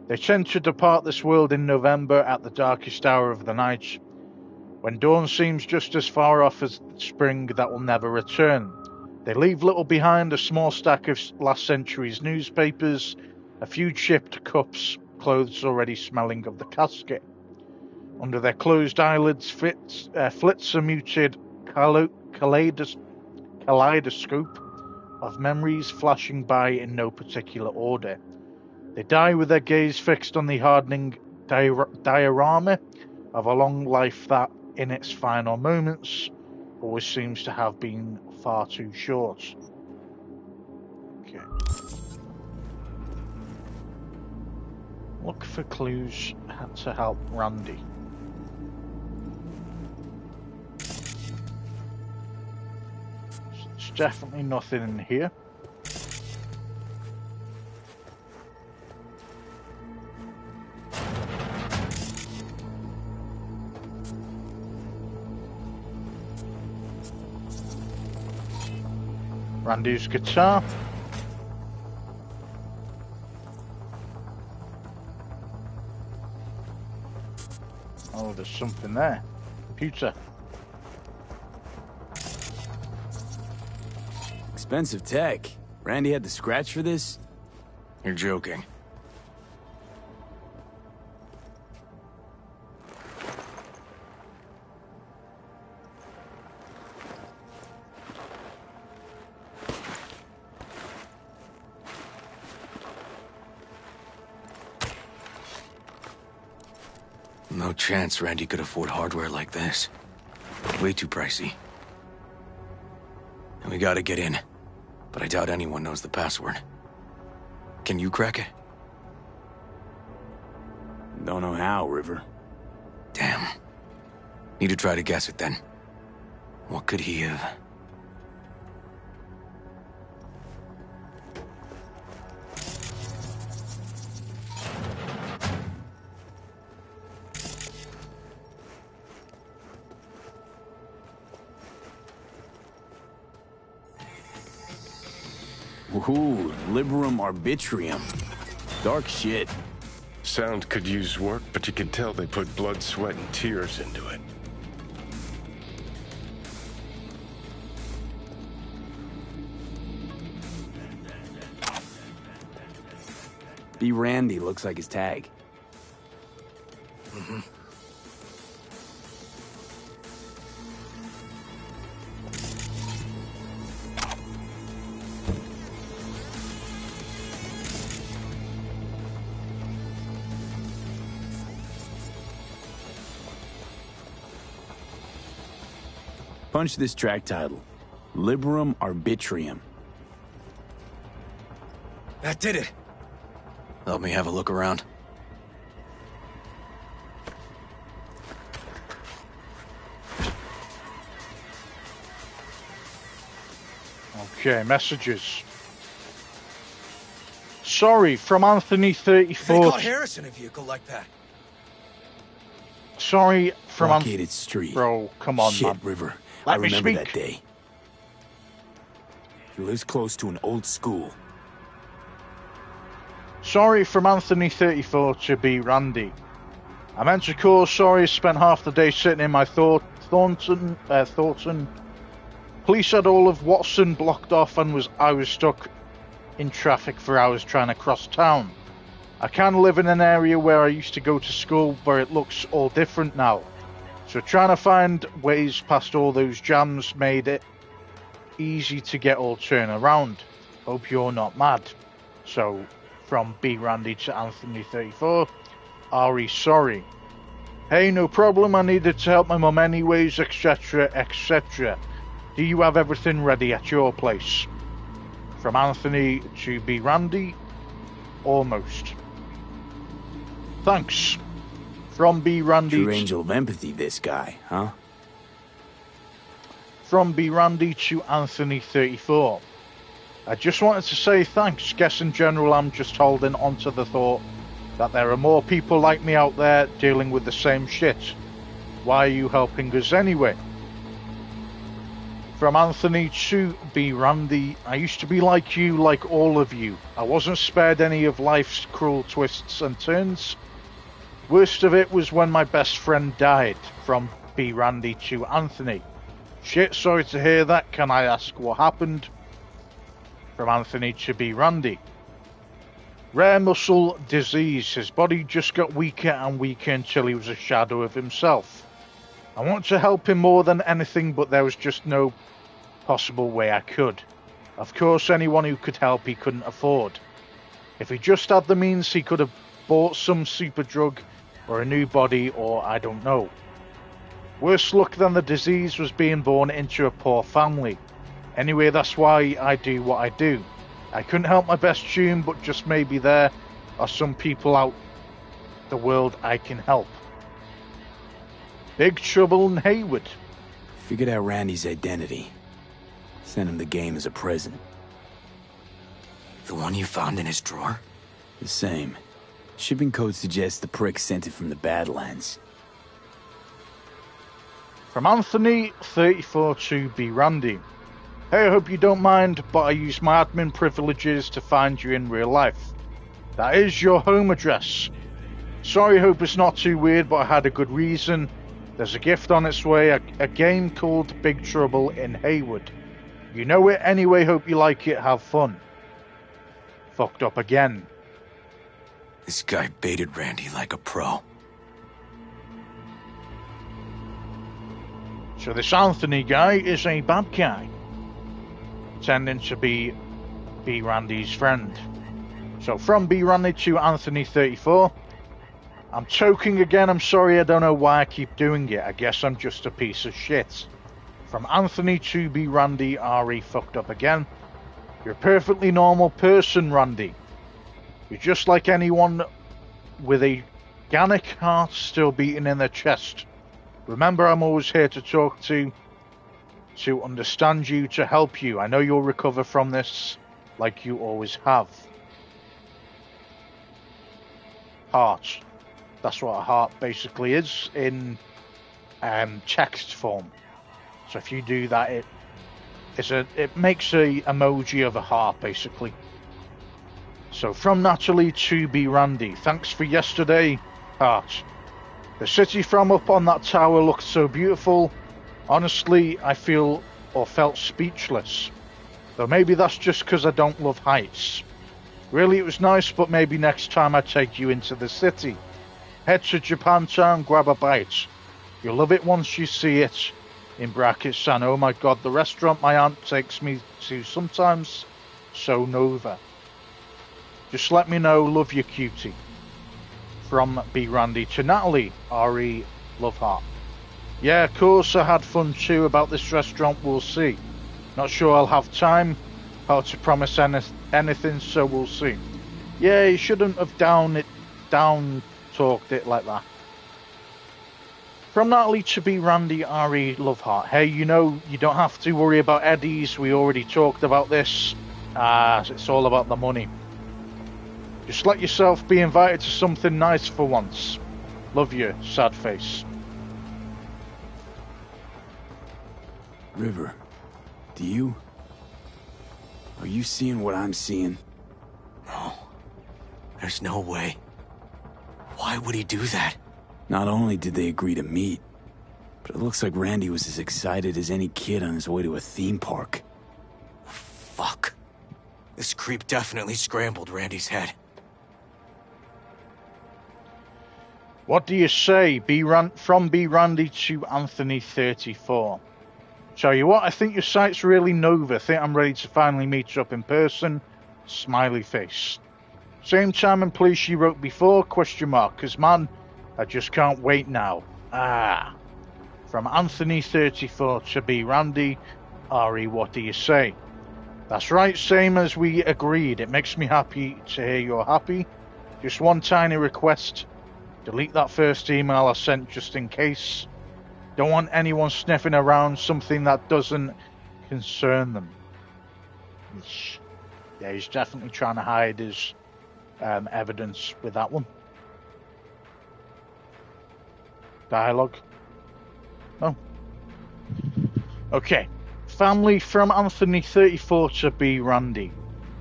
They tend to depart this world in November at the darkest hour of the night, when dawn seems just as far off as spring that will never return. They leave little behind: a small stack of last century's newspapers, a few chipped cups, clothes already smelling of the casket. Under their closed eyelids flits a muted kaleidoscope of memories flashing by in no particular order. They die with their gaze fixed on the hardening diorama of a long life that, in its final moments, always seems to have been far too short. Okay. Look for clues to help Randy. There's definitely nothing in here. Randy's guitar. Oh, there's something there. Computer. Expensive tech. Randy had to scratch for this? You're joking. No chance Randy could afford hardware like this. Way too pricey. And we gotta get in. But I doubt anyone knows the password. Can you crack it? Don't know how, River. Damn. Need to try to guess it then. What could he have... Ooh, Liberum Arbitrium. Dark shit. Sound could use work, but you could tell they put blood, sweat, and tears into it. B. Randy looks like his tag. Mm-hmm. Punch this track title. Liberum Arbitrium. That did it. Help me have a look around. Okay, messages. Sorry, from Anthony 34. They caught Harris in a vehicle like that. Sorry, from Blockaded street. Bro, come on, Shit, man. River. Let I me remember speak. that day. He lives close to an old school. Sorry from Anthony 34 to B Randy. I meant to call sorry, spent half the day sitting in my Thornton. Police had all of Watson blocked off and I was stuck in traffic for hours trying to cross town. I can live in an area where I used to go to school, but it looks all different now. So trying to find ways past all those jams made it easy to get all turned around. Hope you're not mad. So, from B Randy to Anthony 34, Ari sorry. Hey, no problem, I needed to help my mum anyways, etc, etc. Do you have everything ready at your place? From Anthony to B Randy, almost. Thanks. From B Randy. True angel of empathy, this guy, huh? From B Randy to Anthony 34. I just wanted to say thanks. Guess in general I'm just holding on to the thought that there are more people like me out there dealing with the same shit. Why are you helping us anyway? From Anthony to B Randy. I used to be like you, like all of you. I wasn't spared any of life's cruel twists and turns. Worst of it was when my best friend died. From B Randy to Anthony. Shit, sorry to hear that. Can I ask what happened? From Anthony to B Randy. Rare muscle disease. His body just got weaker and weaker until he was a shadow of himself. I wanted to help him more than anything, but there was just no possible way I could. Of course, anyone who could help he couldn't afford. If he just had the means, he could have bought some super drug or a new body, or I don't know. Worse luck than the disease was being born into a poor family. Anyway, that's why I do what I do. I couldn't help my best tune, but just maybe there are some people out the world I can help. Big trouble in Haywood. Figured out Randy's identity. Sent him the game as a present. The one you found in his drawer? The same. Shipping code suggests the prick sent it from the Badlands. From Anthony 34 to B Randy. Hey, I hope you don't mind, but I use my admin privileges to find you in real life. That is your home address. Sorry, hope it's not too weird, but I had a good reason. There's a gift on its way, a game called Big Trouble in Haywood. You know it anyway, hope you like it, have fun. Fucked up again. This guy baited Randy like a pro. So this Anthony guy is a bad guy. Tending to be Randy's friend. So from B Randy to Anthony 34. I'm choking again, I'm sorry, I don't know why I keep doing it. I guess I'm just a piece of shit. From Anthony to B Randy, Ari fucked up again. You're a perfectly normal person, Randy. You're just like anyone with a organic heart still beating in their chest. Remember, I'm always here to talk to understand you, to help you. I know you'll recover from this like you always have. Heart. That's what a heart basically is in text form. So if you do that, it makes a emoji of a heart basically. So from Natalie to B Randy. Thanks for yesterday, heart. The city from up on that tower looked so beautiful. Honestly, I felt speechless. Though maybe that's just because I don't love heights. Really, it was nice, but maybe next time I take you into the city. Head to Japantown, grab a bite. You'll love it once you see it. In brackets, and oh my god, the restaurant my aunt takes me to sometimes. So Nova. Just let me know, love you, cutie. From B Randy to Natalie, Ari, love heart. Yeah, of course, I had fun too about this restaurant, we'll see. Not sure I'll have time, how to promise anything, so we'll see. Yeah, you shouldn't have down-talked it like that. From Natalie to B Randy, Ari, love heart. Hey, you know, you don't have to worry about Eddie's, we already talked about this. It's all about the money. Just let yourself be invited to something nice for once. Love you, sad face. River, are you seeing what I'm seeing? No. There's no way. Why would he do that? Not only did they agree to meet, but it looks like Randy was as excited as any kid on his way to a theme park. Fuck. This creep definitely scrambled Randy's head. What do you say? From B. Randy to Anthony 34. Tell you what, I think your site's really Nova. Think I'm ready to finally meet up in person? Smiley face. Same time and place she wrote before? Question mark. 'Cause man, I just can't wait now. Ah. From Anthony 34 to B. Randy. Ari, what do you say? That's right, same as we agreed. It makes me happy to hear you're happy. Just one tiny request. Delete that first email I sent just in case. Don't want anyone sniffing around something that doesn't concern them. Yeah, he's definitely trying to hide his evidence with that one. Dialogue? No. Okay. Family from Anthony 34 to B. Randy.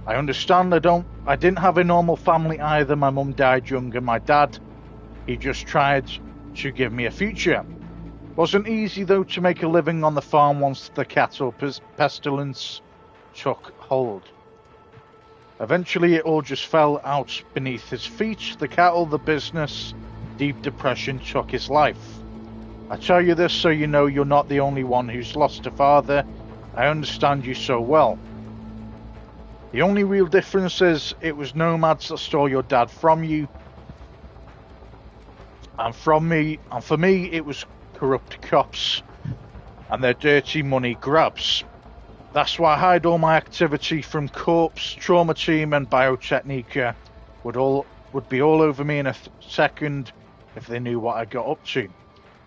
I understand I didn't have a normal family either. My mum died young and my dad, he just tried to give me a future. Wasn't easy though to make a living on the farm once the cattle pestilence took hold. Eventually it all just fell out beneath his feet. The cattle, the business, deep depression took his life. I tell you this so you know you're not the only one who's lost a father. I understand you so well. The only real difference is it was nomads that stole your dad from you. And for me it was corrupt cops and their dirty money grabs. That's why I hide all my activity from Corpse, Trauma Team and Biotechnica would be all over me in a second if they knew what I got up to.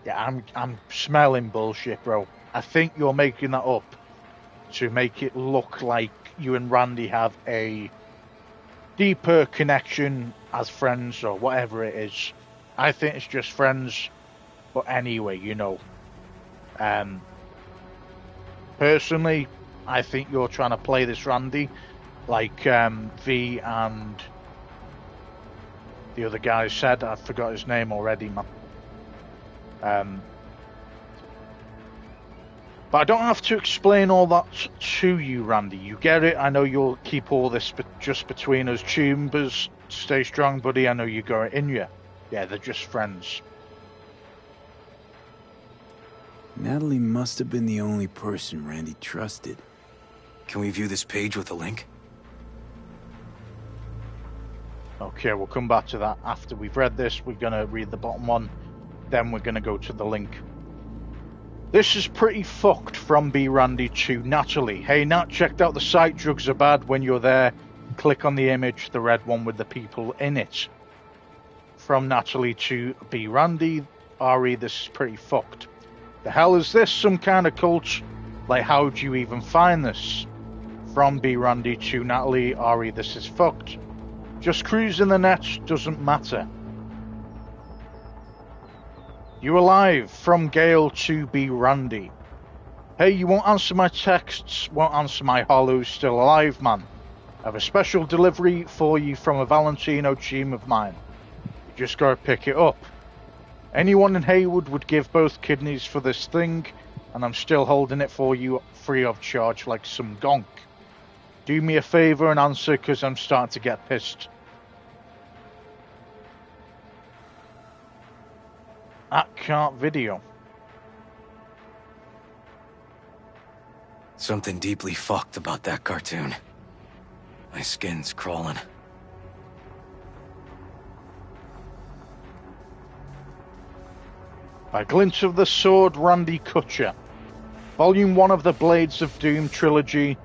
Yeah, I'm smelling bullshit, bro. I think you're making that up to make it look like you and Randy have a deeper connection as friends or whatever it is. I think it's just friends, but anyway, you know. Personally, I think you're trying to play this Randy like V and the other guy said. I forgot his name already, man. But I don't have to explain all that to you, Randy. You get it. I know you'll keep all this just between us tubers. Stay strong, buddy. I know you got it in you. Yeah, they're just friends. Natalie must have been the only person Randy trusted. Can we view this page with a link? Okay, we'll come back to that after we've read this. We're going to read the bottom one. Then we're going to go to the link. This is pretty fucked from B. Randy to Natalie. Hey Nat, checked out the site. Drugs are bad. When you're there, click on the image, the red one with the people in it. From Natalie to B. Randy. Ari, this is pretty fucked. The hell is this? Some kind of cult? Like, how do you even find this? From B. Randy to Natalie. Ari, this is fucked. Just cruising the net doesn't matter. You alive? From Gale to B. Randy. Hey, you won't answer my texts, won't answer my hollows, still alive, man. I have a special delivery for you from a Valentino team of mine. You just gotta pick it up. Anyone in Haywood would give both kidneys for this thing, and I'm still holding it for you free of charge like some gonk. Do me a favor and answer, because I'm starting to get pissed. At Cart Video. Something deeply fucked about that cartoon. My skin's crawling. By Glint of the Sword, Randy Kutcher. Volume 1 of the Blades of Doom trilogy,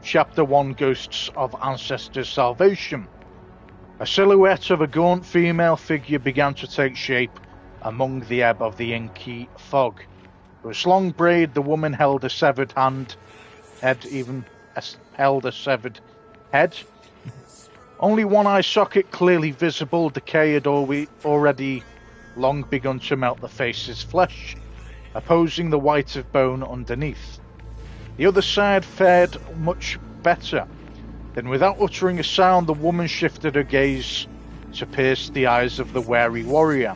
Chapter 1, Ghosts of Ancestors' Salvation. A silhouette of a gaunt female figure began to take shape among the ebb of the inky fog. With a long braid, the woman held a severed head. Only one eye socket clearly visible. Decay had already long begun to melt the face's flesh, opposing the white of bone underneath. The other side fared much better. Then, without uttering a sound, the woman shifted her gaze to pierce the eyes of the wary warrior.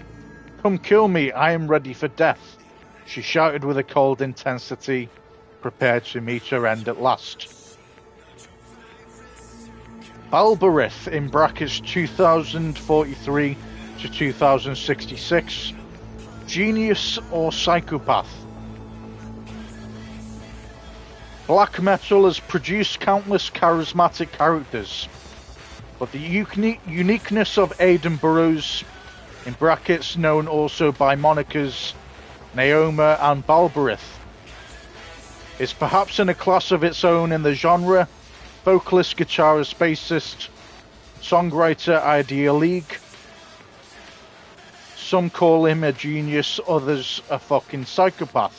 "Come kill me, I am ready for death," she shouted with a cold intensity, prepared to meet her end at last. Balberith, in brackets 2043 to 2066, genius or psychopath? Black metal has produced countless charismatic characters, but the uniqueness of Aidan Burroughs, in brackets known also by monikers Naoma and Balberith, is perhaps in a class of its own in the genre. Vocalist, guitarist, bassist, songwriter, Idea League. Some call him a genius, others a fucking psychopath.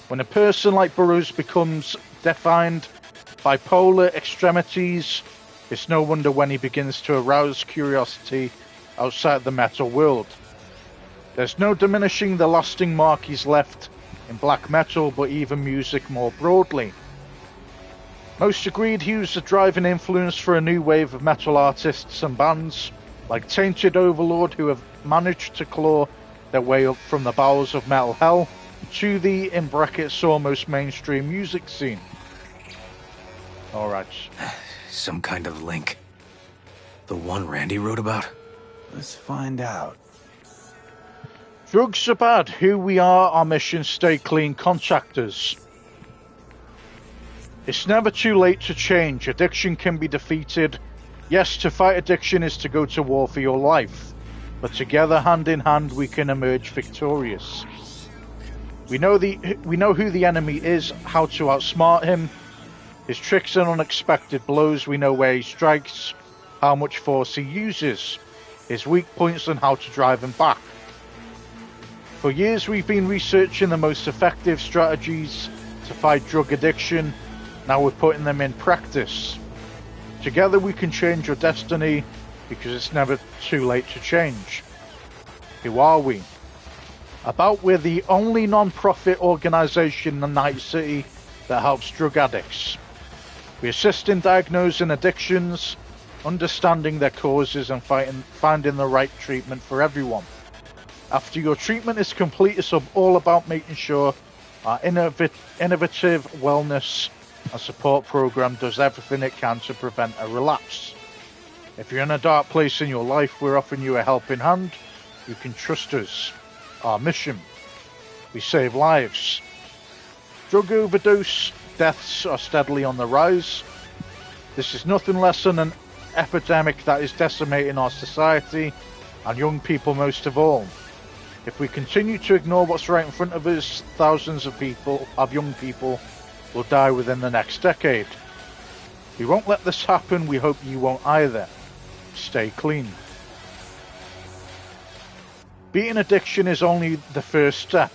When a person like Burroughs becomes defined by polar extremities, it's no wonder when he begins to arouse curiosity outside the metal world. There's no diminishing the lasting mark he's left in black metal, but even music more broadly. Most agreed he was a driving influence for a new wave of metal artists and bands, like Tainted Overlord, who have managed to claw their way up from the bowels of metal hell to the, in brackets, almost mainstream music scene. Alright. Some kind of link. The one Randy wrote about? Let's find out. Drugs are bad. Who we are, our mission, stay clean, contractors. It's never too late to change. Addiction can be defeated. Yes, to fight addiction is to go to war for your life. But together, hand in hand, we can emerge victorious. We know who the enemy is, how to outsmart him. His tricks and unexpected blows, we know where he strikes, how much force he uses, his weak points and how to drive him back. For years we've been researching the most effective strategies to fight drug addiction. Now we're putting them in practice. Together we can change your destiny, because it's never too late to change. Who are we? We're the only non-profit organisation in Night City that helps drug addicts. We assist in diagnosing addictions, understanding their causes and finding the right treatment for everyone. After your treatment is complete, it's all about making sure our innovative wellness and support program does everything it can to prevent a relapse. If you're in a dark place in your life, we're offering you a helping hand. You can trust us. Our mission: we save lives. Drug overdose deaths are steadily on the rise. This is nothing less than an epidemic that is decimating our society, and young people most of all. If we continue to ignore what's right in front of us, thousands of young people will die within the next decade. We won't let this happen. We hope you won't either. Stay clean. Beating addiction is only the first step.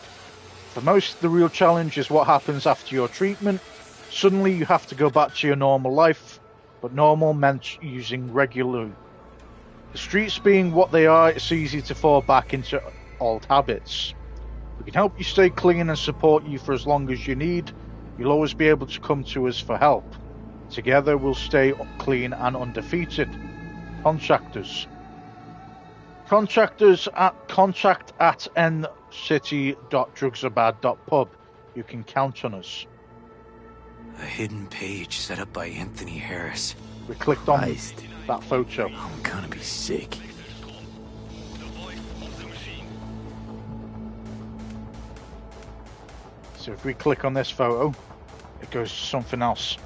For most, the real challenge is what happens after your treatment. Suddenly you have to go back to your normal life, but normal meant using regularly. The streets being what they are, it's easy to fall back into old habits. We can help you stay clean and support you for as long as you need. You'll always be able to come to us for help. Together we'll stay clean and undefeated. Contractors. Contractors at contact@ncity.drugsarbad.pub. You can count on us. A hidden page set up by Anthony Harris. We clicked on that photo. I'm gonna be sick. So if we click on this photo, it goes to something else.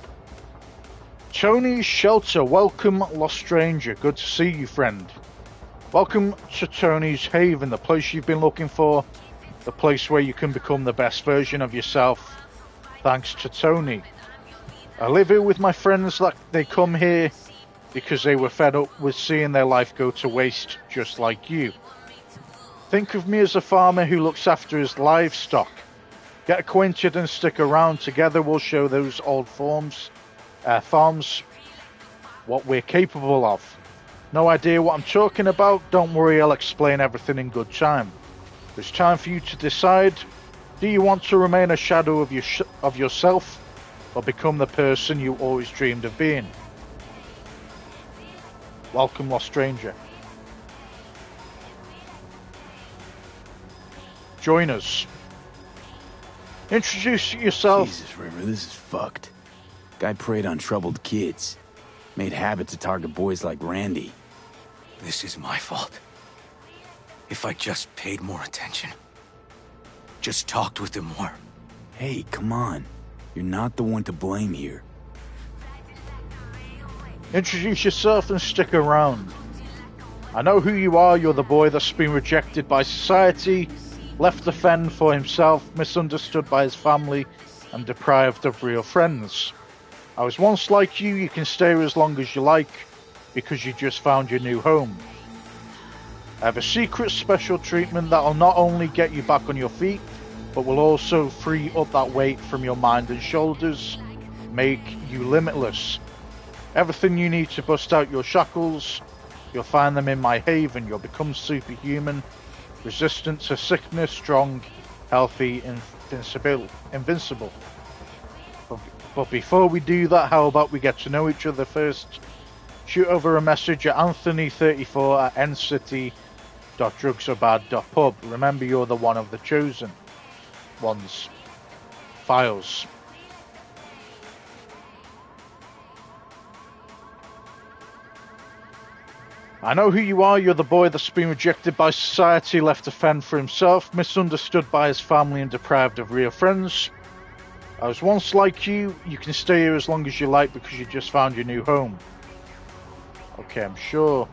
Tony's Shelter. Welcome, lost stranger. Good to see you, friend. Welcome to Tony's Haven, the place you've been looking for. The place where you can become the best version of yourself, thanks to Tony. I live here with my friends. They come here because they were fed up with seeing their life go to waste, just like you. Think of me as a farmer who looks after his livestock. Get acquainted and stick around. Together we'll show those old farms what we're capable of. No idea what I'm talking about? Don't worry, I'll explain everything in good time. It's time for you to decide. Do you want to remain a shadow of yourself, or become the person you always dreamed of being? Welcome, lost stranger. join us. Introduce yourself. Jesus, River, this is fucked. Guy preyed on troubled kids. Made habit to target boys like Randy. This is my fault. If I just paid more attention. Just talked with him more. Hey, come on. You're not the one to blame here. Introduce yourself and stick around. I know who you are. You're the boy that's been rejected by society, left to fend for himself, misunderstood by his family, and deprived of real friends. I was once like you. You can stay as long as you like, because you just found your new home. I have a secret special treatment that'll not only get you back on your feet, but will also free up that weight from your mind and shoulders, make you limitless. Everything you need to bust out your shackles, you'll find them in my haven. You'll become superhuman, resistant to sickness, strong, healthy, invincible. But before we do that, how about we get to know each other first? Shoot over a message at anthony34@ncity.drugsobad.pub. Remember, you're the one of the chosen ones. Files. I know who you are. You're the boy that's been rejected by society, left to fend for himself, misunderstood by his family, and deprived of real friends. I was once like you. You can stay here as long as you like because you just found your new home. Okay, I'm sure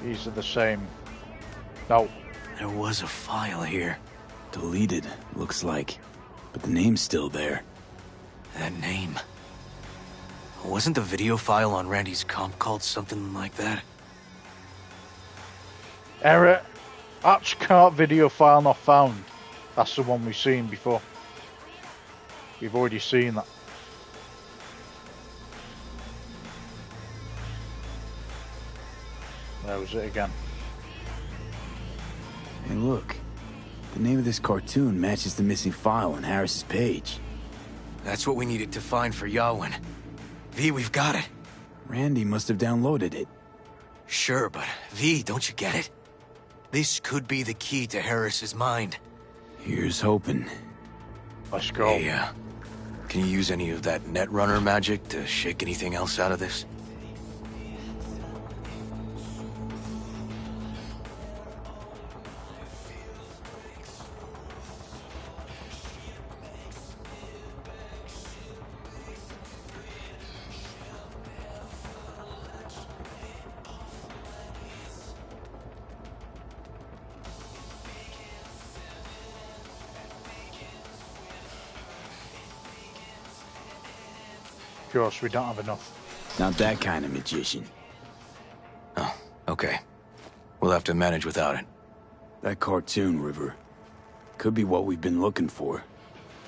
these are the same. No. There was a file here. Deleted, looks like. But the name's still there. That name. Wasn't the video file on Randy's comp called something like that? Error. Arch cart video file not found. That's the one we've seen before. We've already seen that. There was it again. Hey, look. The name of this cartoon matches the missing file on Harris's page. That's what we needed to find for Yawin. V, we've got it. Randy must have downloaded it. Sure, but V, don't you get it? This could be the key to Harris's mind. Here's hoping. Let's go. Hey, can you use any of that Netrunner magic to shake anything else out of this? Of course, we don't have enough. Not that kind of magician. Oh, okay. We'll have to manage without it. That cartoon, River. Could be what we've been looking for.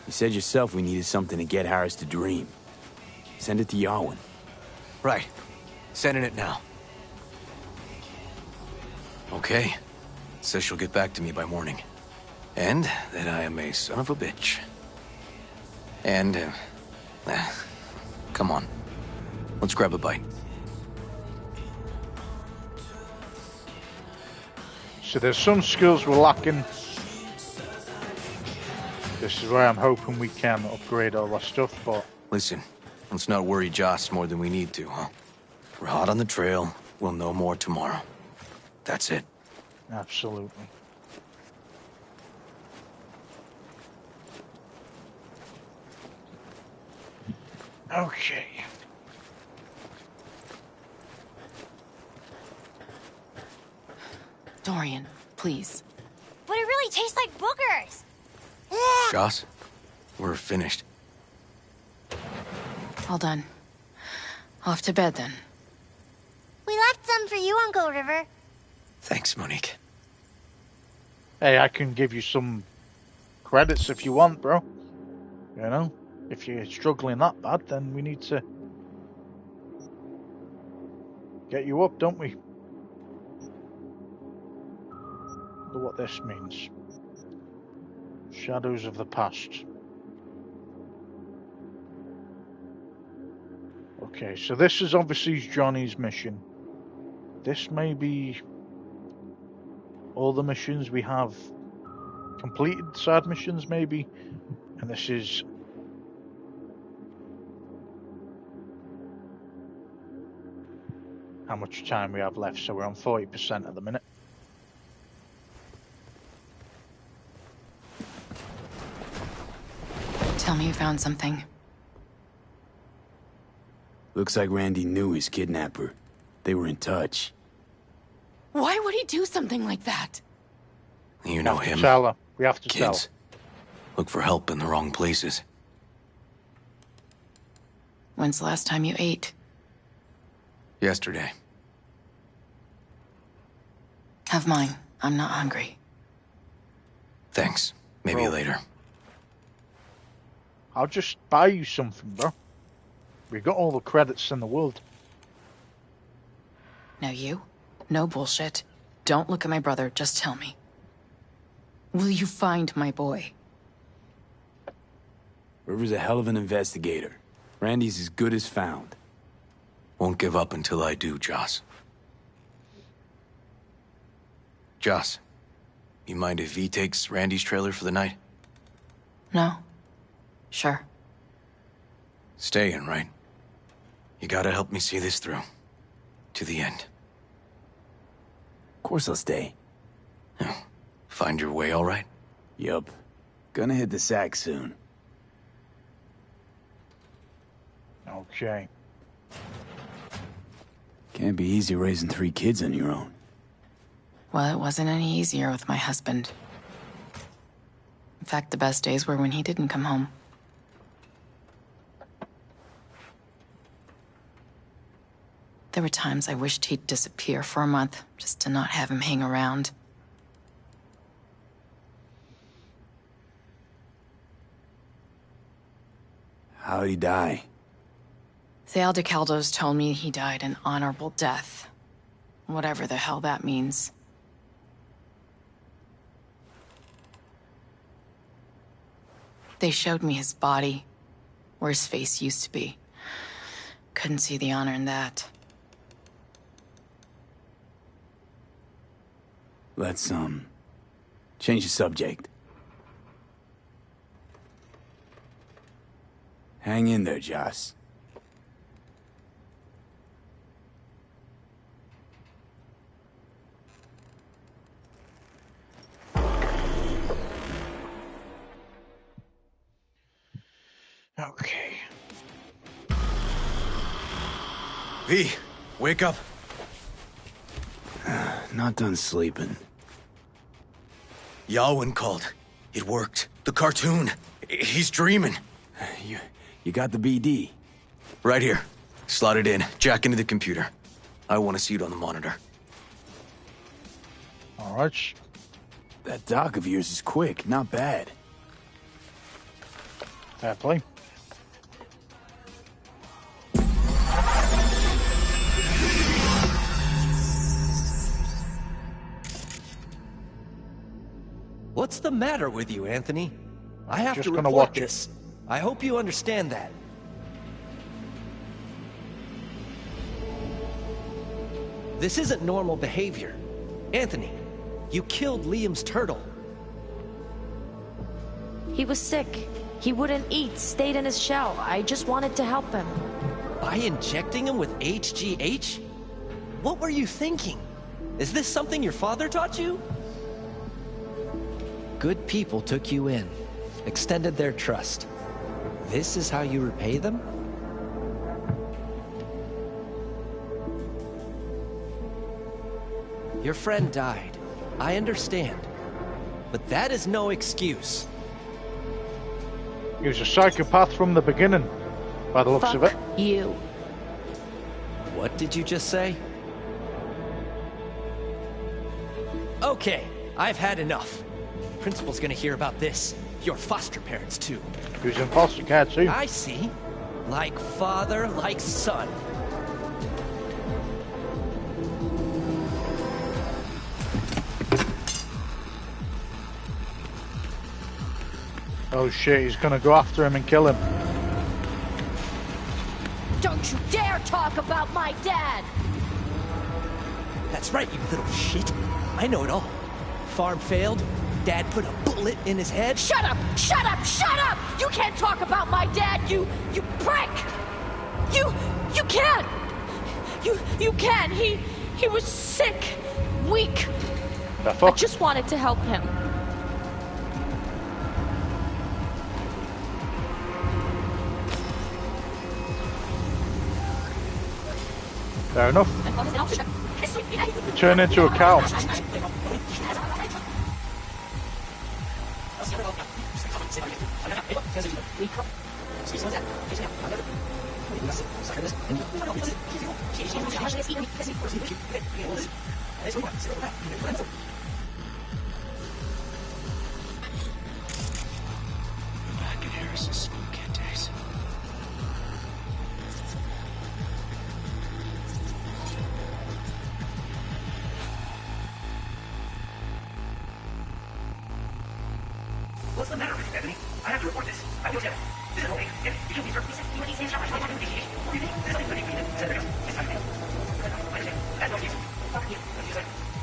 You said yourself we needed something to get Harris to dream. Send it to Yawin. Right. Sending it now. Okay. Says she'll get back to me by morning. And that I am a son of a bitch. And, come on. Let's grab a bite. So there's some skills we're lacking. This is where I'm hoping we can upgrade all our stuff, but... Listen, let's not worry Joss more than we need to, huh? We're hot on the trail. We'll know more tomorrow. That's it. Absolutely. Okay. Dorian, please. But it really tastes like boogers. Joss, we're finished. All done. Off to bed, then. We left some for you, Uncle River. Thanks, Monique. Hey, I can give you some credits if you want, bro. You know? If you're struggling that bad, then we need to get you up, don't we? Wonder what this means. Shadows of the past. Okay, so this is obviously Johnny's mission. This may be all the missions we have completed side missions, maybe. And this is... how much time we have left, so we're on 40% at the minute. Tell me you found something. Looks like Randy knew his kidnapper. They were in touch. Why would he do something like that? You know him. Tell her. We have to Kids, tell. look for help in the wrong places. When's the last time you ate? Yesterday. Have mine. I'm not hungry. Thanks. Maybe Bro. later. I'll just buy you something, bro. We got all the credits in the world. Now you? No bullshit. Don't look at my brother, just tell me. Will you find my boy? River's a hell of an investigator. Randy's as good as found. Won't give up until I do, Joss. Joss, you mind if V takes Randy's trailer for the night? No. Sure. Staying, right? You gotta help me see this through. To the end. Of course I'll stay. Find your way all right? Yup. Gonna hit the sack soon. Okay. Can't be easy raising 3 kids on your own. Well, it wasn't any easier with my husband. In fact, the best days were when he didn't come home. There were times I wished he'd disappear for a month, just to not have him hang around. How'd he die? The Aldecaldos told me he died an honorable death. Whatever the hell that means. They showed me his body, where his face used to be. Couldn't see the honor in that. Let's, change the subject. Hang in there, Joss. Okay. V, wake up. Not done sleeping. Yawin called. It worked. The cartoon. He's dreaming. You got the BD? Right here. Slot it in. Jack into the computer. I want to see it on the monitor. All right. That doc of yours is quick, not bad. Fair play. What's the matter with you, Anthony? I have Just to gonna report watch it. this. I hope you understand that. This isn't normal behavior. Anthony, you killed Liam's turtle. He was sick. He wouldn't eat, stayed in his shell. I just wanted to help him. By injecting him with HGH? What were you thinking? Is this something your father taught you? Good people took you in, extended their trust. This is how you repay them? Your friend died. I understand. But that is no excuse. He was a psychopath from the beginning, by the looks of it. You. What did you just say? Okay, I've had enough. Principal's gonna hear about this. Your foster parents, too. He was in foster care, too. I see. Like father, like son. Oh shit, he's gonna go after him and kill him. Don't you dare talk about my dad! That's right, you little shit. I know it all. Farm failed, Dad put a bullet in his head? Shut up! Shut up! Shut up! You can't talk about my dad, you prick! You can't! You can! He was sick, weak. The fuck? I just wanted to help him. Fair enough. You turn into a cow. Back in Harris's spooky days. What's the matter with you, Bethany? I have to report this. I will tell. This is only. You can be hurt.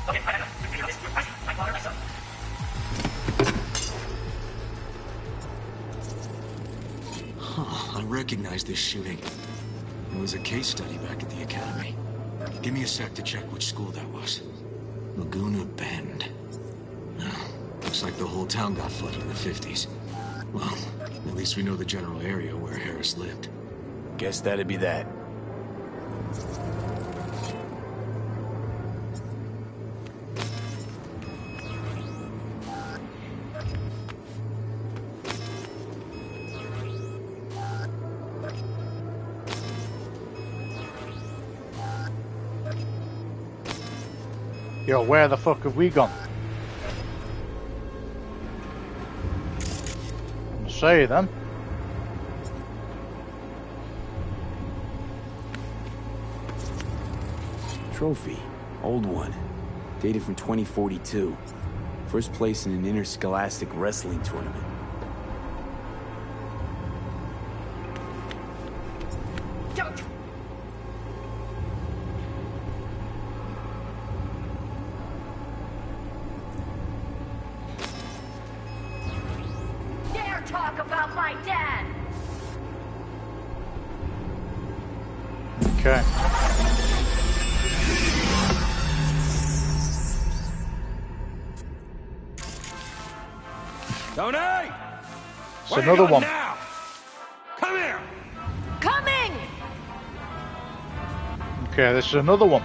Okay, I have to figure this. You're fighting my father, my son. Huh, I recognize this shooting. It was a case study back at the academy. Give me a sec to check which school that was. Laguna Bend. Looks like the whole town got flooded in the 50s. Well, at least we know the general area where Harris lived. Guess that'd be that. Yo, where the fuck have we gone? Say then. Trophy. Old one. Dated from 2042. First place in an interscholastic wrestling tournament. Don't! Dare talk about my dad! Okay. Tony! It's another one. Now? Come here! Coming! Okay, this is another one.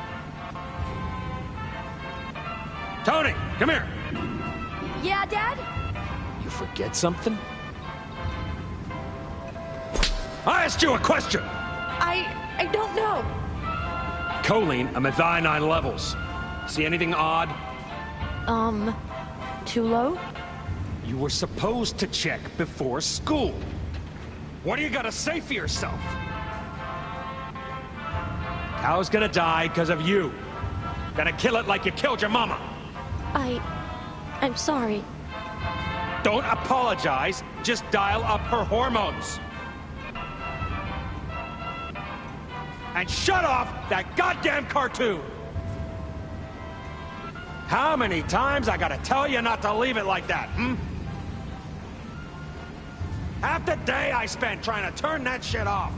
Tony, come here! Yeah, Dad? You forget something? I asked you a question! I don't know. Choline, I'm at thionine levels. See anything odd? Too low? You were supposed to check before school. What do you gotta say for yourself? Cow's gonna die because of you. Gonna kill it like you killed your mama. I'm sorry. Don't apologize, just dial up her hormones. And shut off that goddamn cartoon! How many times I gotta tell you not to leave it like that, Half the day I spent trying to turn that shit off.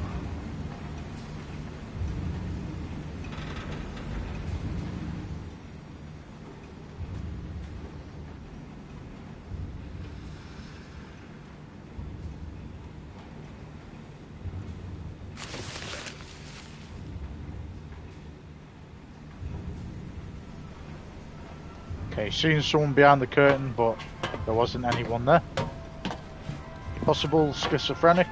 Okay, seeing someone behind the curtain, but there wasn't anyone there. Possible schizophrenic.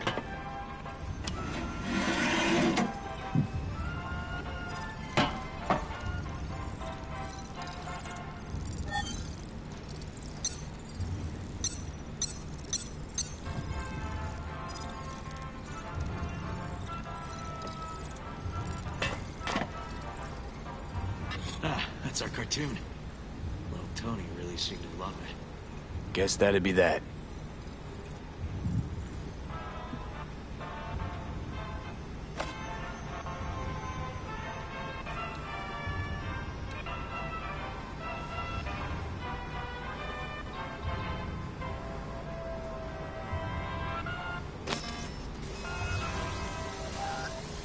That's our cartoon. Well, Tony really seemed to love it. Guess that'd be that.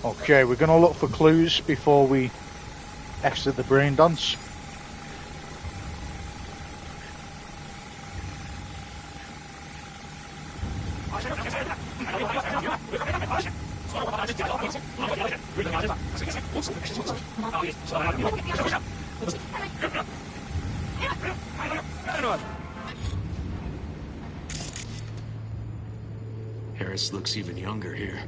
Okay, we're gonna look for clues before we exit the brain dance. Harris looks even younger here.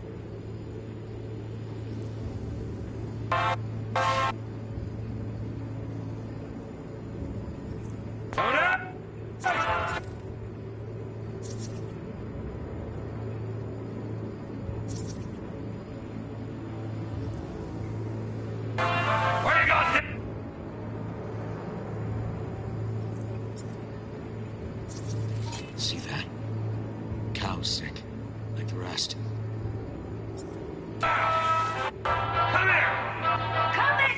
See that? Cow's sick, like the rest. Come here! Coming!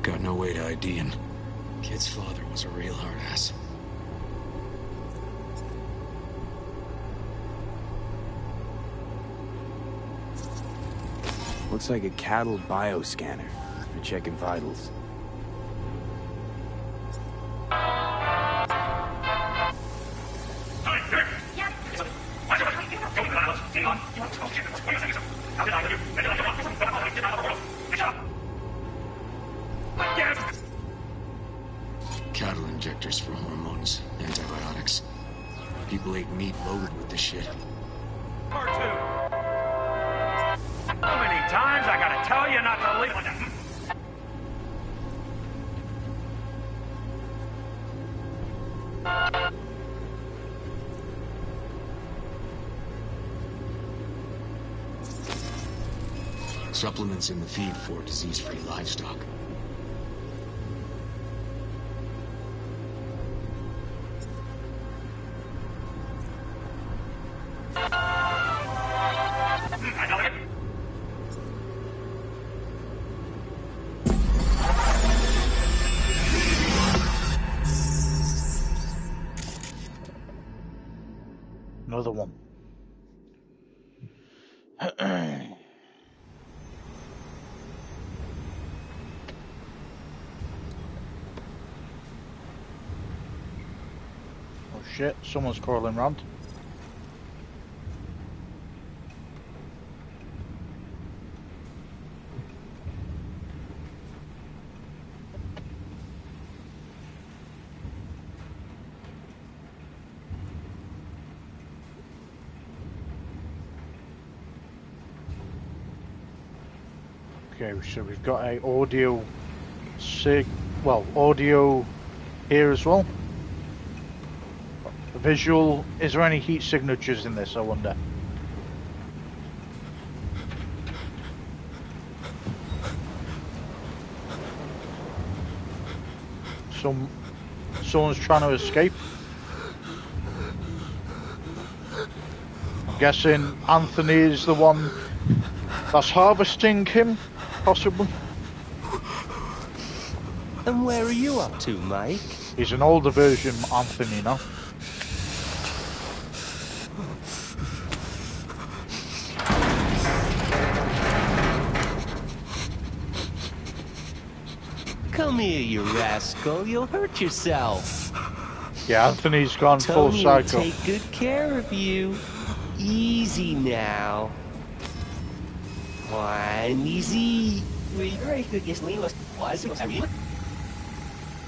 Got no way to ID him. Kid's father was a real hard ass. Looks like a cattle bioscanner for checking vitals. Cattle injectors for hormones, antibiotics. People ate meat loaded with this shit. Or two. How many times I gotta tell you not to leave with them? Supplements in the feed for disease-free livestock. Another one. Oh shit, someone's crawling around. Okay, so we've got a audio audio here as well. Visual. Is there any heat signatures in this, I wonder? Someone's trying to escape. I'm guessing Anthony is the one that's harvesting him, possibly. And where are you up to, Mike? He's an older version of Anthony now. Come here, you rascal. You'll hurt yourself. Yeah, Anthony's gone full Tony psycho. will take good care of you. Easy now. One easy.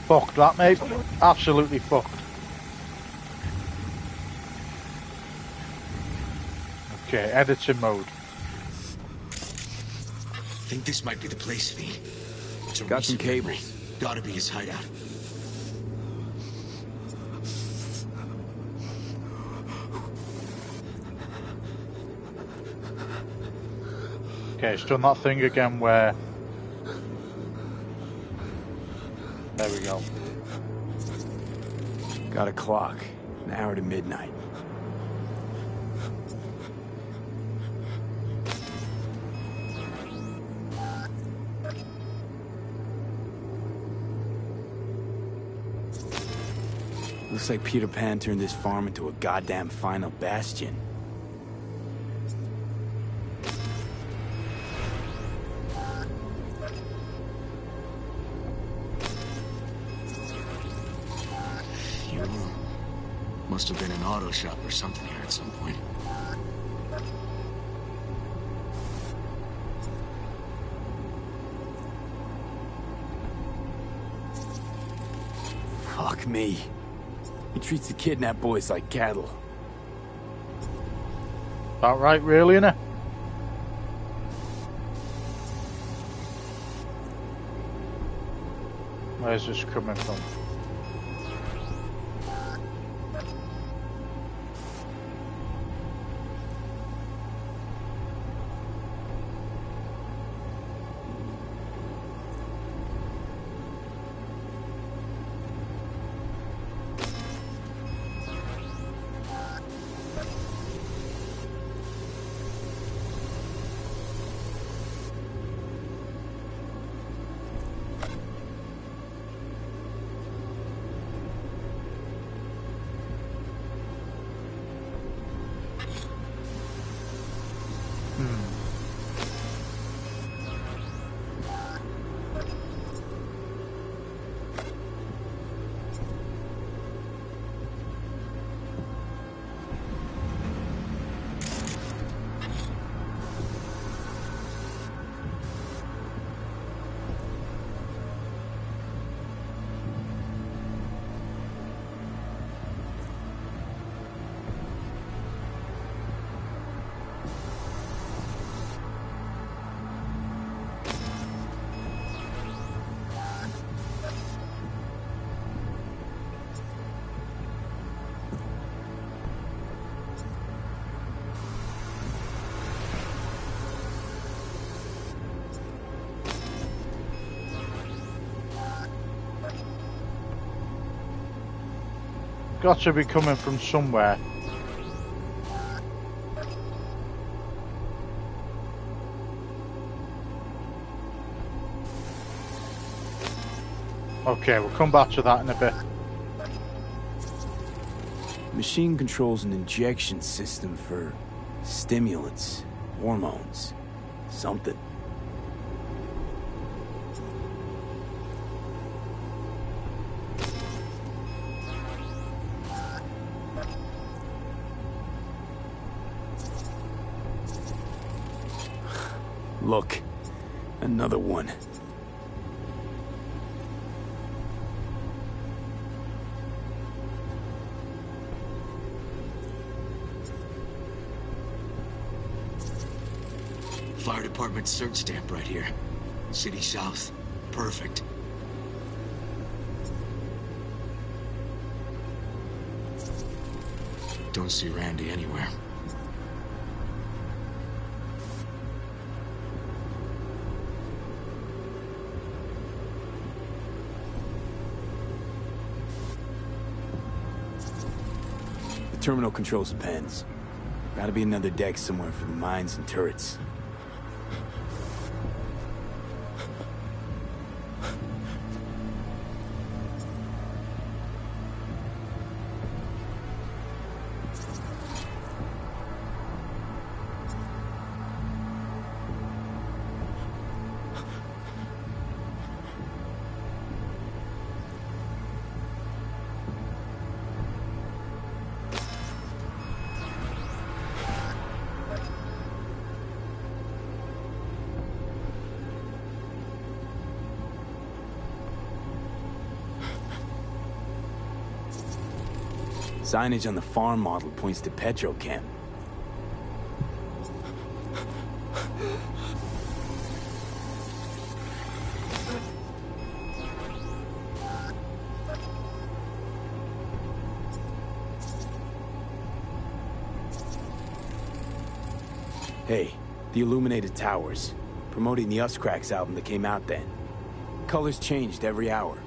Fucked that, mate. Absolutely fucked. Okay, editing mode. Think this might be the place, V. It's a Got some recent cables. memory. Gotta be his hideout. Okay, it's done that thing again where... There we go. Got a clock. An hour to midnight. Looks like Peter Pan turned this farm into a goddamn final bastion. Must have been an auto shop or something here at some point. Fuck me. He treats the kidnapped boys like cattle. About right, really, innit? Where's this coming from? Got to be coming from somewhere. Okay, we'll come back to that in a bit. Machine controls an injection system for stimulants, hormones, something. Look, another one. Fire department search stamp right here. City South. Perfect. Don't see Randy anywhere. The terminal controls the pens. Gotta be another deck somewhere for the mines and turrets. Signage on the farm model points to Petrochem. Hey, the illuminated towers, promoting the Us Cracks album that came out then. Colors changed every hour.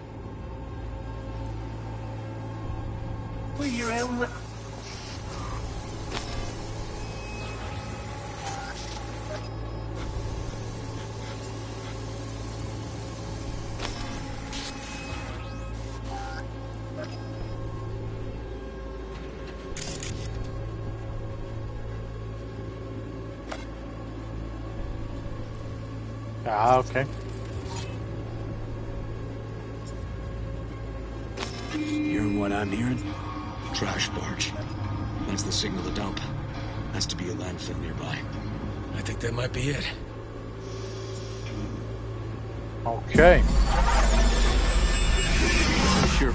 Ah, okay. Hearing what I'm hearing? Trash barge. That's the signal to dump. Has to be a landfill nearby. I think that might be it. Okay. Sure.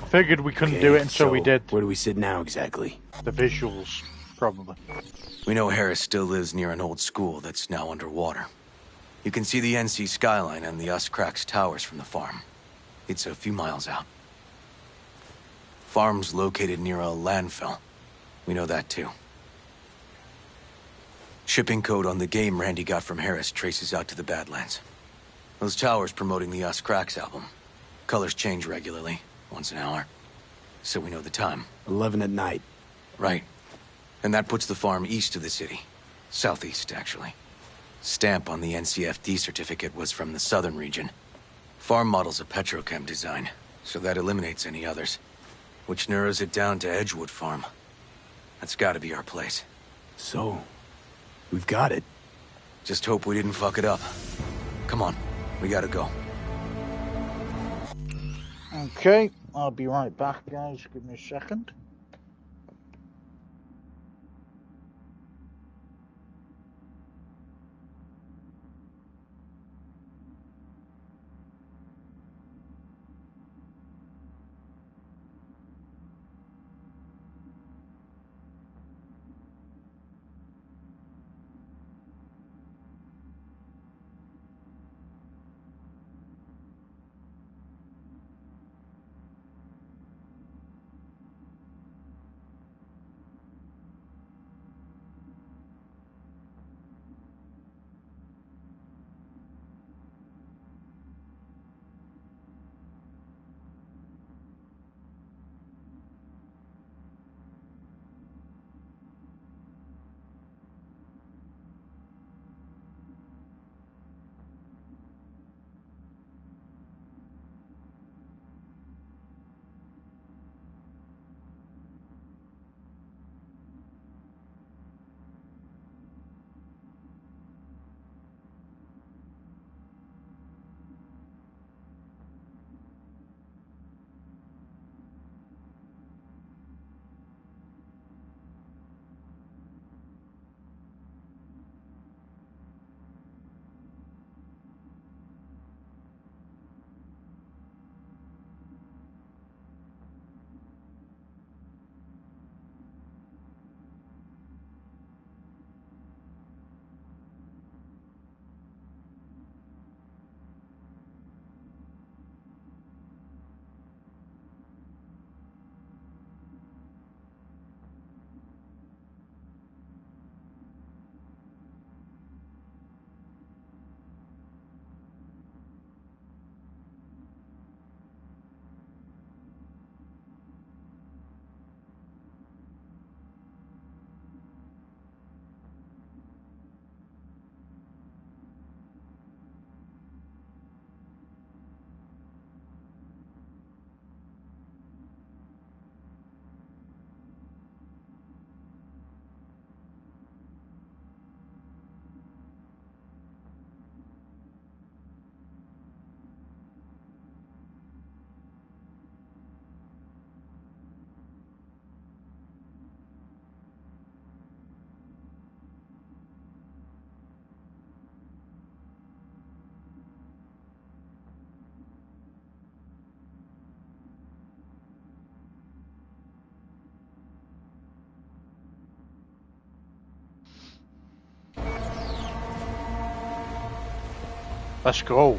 Figured we couldn't do it until we did. Where do we sit now exactly? The visuals, probably. We know Harris still lives near an old school that's now underwater. You can see the NC skyline and the Uscrax towers from the farm. It's a few miles out. Farm's located near a landfill. We know that too. Shipping code on the game Randy got from Harris traces out to the Badlands. Those towers promoting the Uscrax album. Colors change regularly, once an hour. So we know the time. 11 at night. Right. And that puts the farm east of the city. Southeast, actually. Stamp on the NCFD certificate was from the southern region. Farm model's a petrochem design, so that eliminates any others. Which narrows it down to Edgewood Farm. That's gotta be our place. So, we've got it. Just hope we didn't fuck it up. Come on, we gotta go. Okay, I'll be right back, guys. Give me a second. Let's go.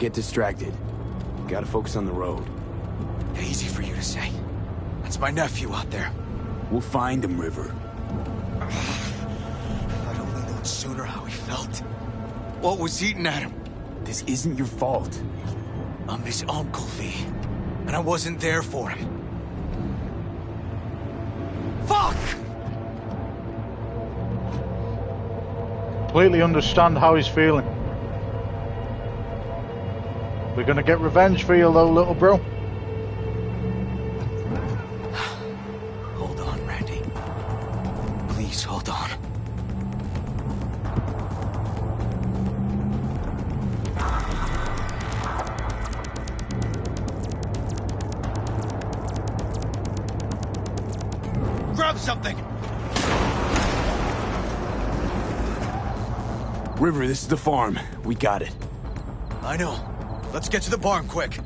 get distracted. Gotta focus on the road. Easy for you to say. That's my nephew out there. We'll find him, River. If I'd only known sooner how he felt. What was eating at him? This isn't your fault. I'm his uncle, V. And I wasn't there for him. Fuck! Completely understand how he's feeling. We're gonna get revenge for you though, little bro. Hold on, Randy. Please hold on. Grab something! River, this is the farm. We got it. I know. Let's get to the barn quick.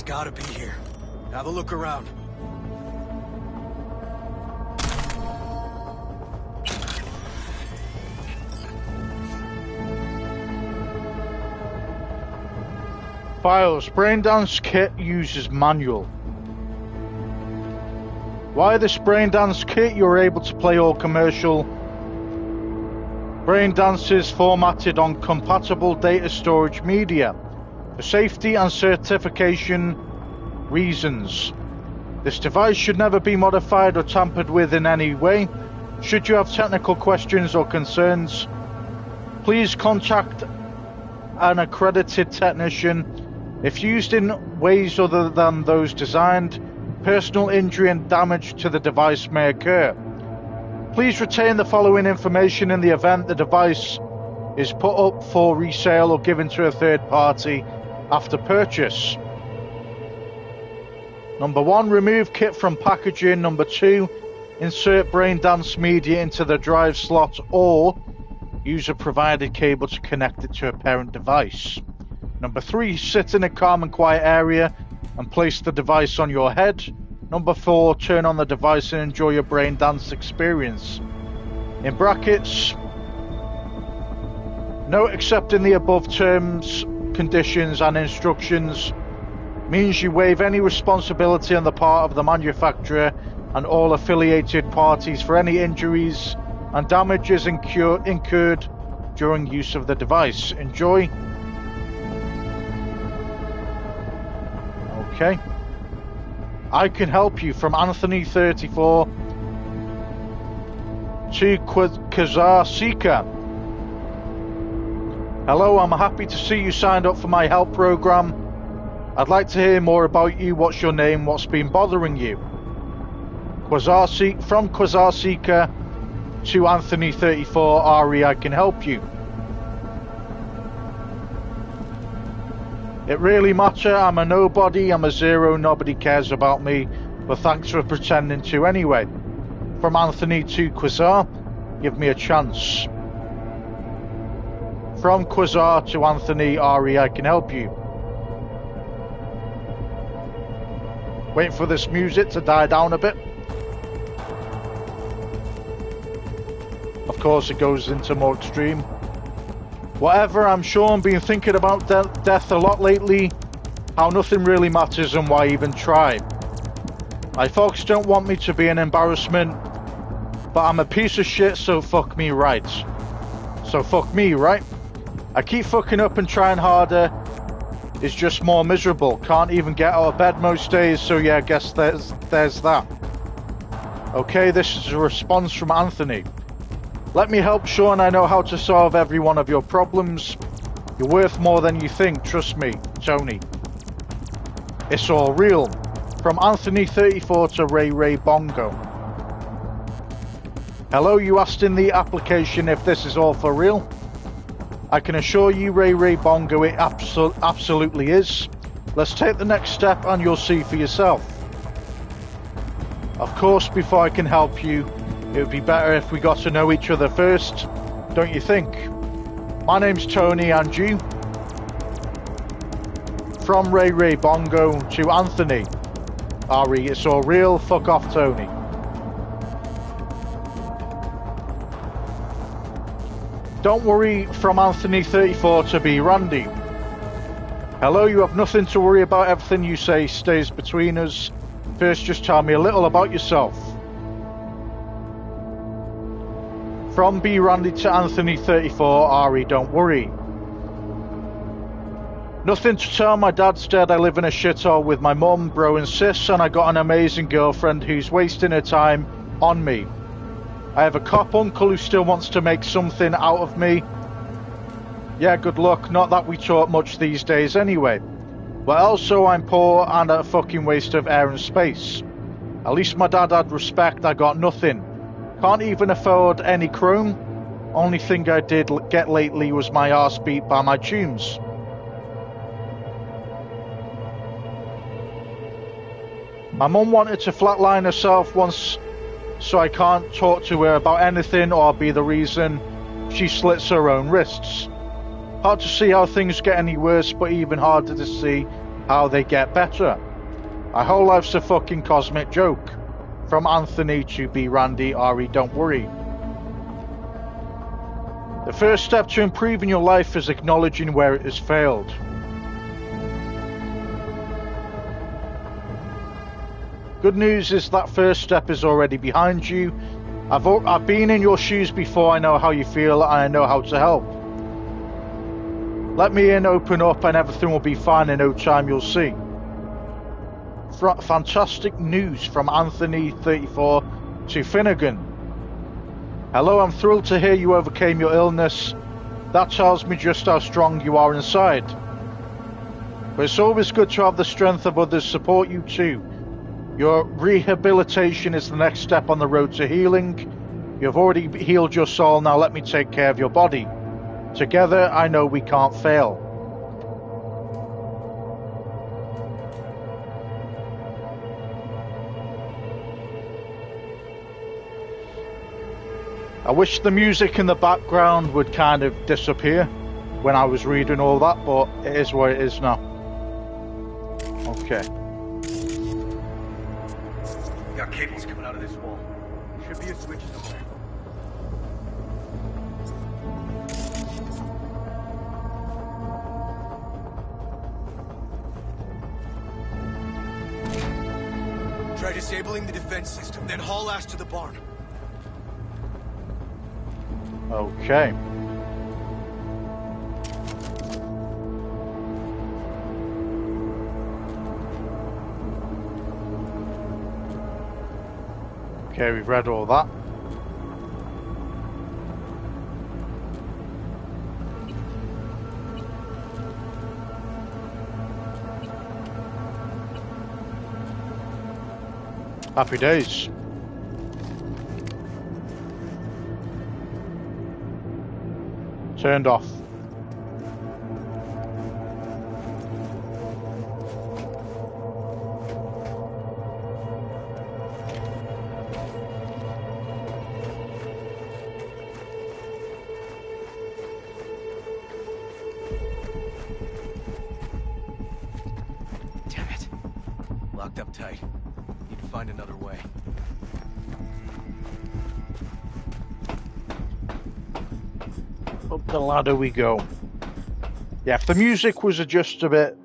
Gotta be here. Have a look around. Files. Braindance kit uses manual. Via this Braindance kit, you're able to play all commercial Braindances formatted on compatible data storage media for safety and certification reasons. This device should never be modified or tampered with in any way. Should you have technical questions or concerns, please contact an accredited technician. If used in ways other than those designed, personal injury and damage to the device may occur. Please retain the following information in the event the device is put up for resale or given to a third party after purchase. Number 1, remove kit from packaging. Number 2, insert Braindance media into the drive slot or use a provided cable to connect it to a parent device. Number 3, sit in a calm and quiet area and place the device on your head. Number 4, turn on the device and enjoy your Braindance experience. In brackets, note accepting the above terms, conditions and instructions means you waive any responsibility on the part of the manufacturer and all affiliated parties for any injuries and damages incurred during use of the device. Enjoy. Okay. I can help you from Anthony 34 to Kazar Seeker. Hello, I'm happy to see you signed up for my help program. I'd like to hear more about you. What's your name? What's been bothering you? From Quasar Seeker to Anthony 34, Ari, I can help you. It really matter, I'm a nobody, I'm a zero, nobody cares about me, but thanks for pretending to anyway. From Anthony to Quasar, give me a chance. From Quasar to Anthony, Ari, I can help you. Waiting for this music to die down a bit. Of course it goes into more extreme. Whatever, I'm sure I've been thinking about death a lot lately. How nothing really matters and why even try. My folks don't want me to be an embarrassment, but I'm a piece of shit, so fuck me right. So fuck me, right? I keep fucking up and trying harder. It's just more miserable. Can't even get out of bed most days, so yeah, I guess there's that. Okay, this is a response from Anthony. Let me help, Sean. I know how to solve every one of your problems. You're worth more than you think, trust me, Tony. It's all real. From Anthony 34 to Ray Bongo. Hello, you asked in the application if this is all for real. I can assure you, Ray Bongo, it absolutely is. Let's take the next step and you'll see for yourself. Of course, before I can help you, it would be better if we got to know each other first, don't you think? My name's Tony, and you? From Ray Bongo to Anthony. Ari, it's all real, fuck off, Tony. Don't worry, from Anthony 34 to B Randy. Hello, you have nothing to worry about, everything you say stays between us. First, just tell me a little about yourself. From B Randy to Anthony 34, Ari, don't worry. Nothing to tell, my dad's dead, I live in a shithole with my mum, bro and sis, and I got an amazing girlfriend who's wasting her time on me. I have a cop uncle who still wants to make something out of me. Yeah, good luck, not that we talk much these days anyway. But also I'm poor and a fucking waste of air and space. At least my dad had respect, I got nothing. Can't even afford any chrome. Only thing I did get lately was my arse beat by my tunes. My mum wanted to flatline herself once, so I can't talk to her about anything or be the reason she slits her own wrists. Hard to see how things get any worse, but even harder to see how they get better. My whole life's a fucking cosmic joke. From Anthony to B Randy, Ari, don't worry. The first step to improving your life is acknowledging where it has failed. Good news is that first step is already behind you. I've been in your shoes before, I know how you feel and I know how to help. Let me in, open up and everything will be fine in no time, you'll see. Fantastic news from Anthony 34 to Finnegan. Hello, I'm thrilled to hear you overcame your illness. That tells me just how strong you are inside. But it's always good to have the strength of others support you too. Your rehabilitation is the next step on the road to healing. You've already healed your soul, now let me take care of your body. Together, I know we can't fail. I wish the music in the background would kind of disappear when I was reading all that, but it is what it is now. Okay. We got cables coming out of this wall. Should be a switch somewhere. Try disabling the defense system, then haul ass to the barn. Okay. Okay, we've read all that. Happy days. Turned off. Damn it. Locked up tight. Need to find another way. Up the ladder we go. Yeah, if the music was just a bit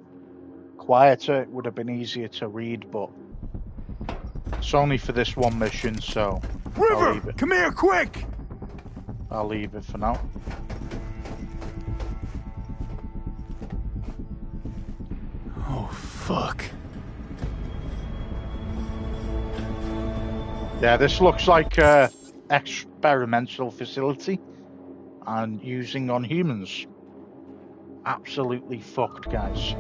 quieter, it would have been easier to read, but it's only for this one mission, so I'll leave it. Come here, quick! I'll leave it for now. Oh, fuck. Yeah, this looks like an experimental facility and using on humans. Absolutely fucked, guys.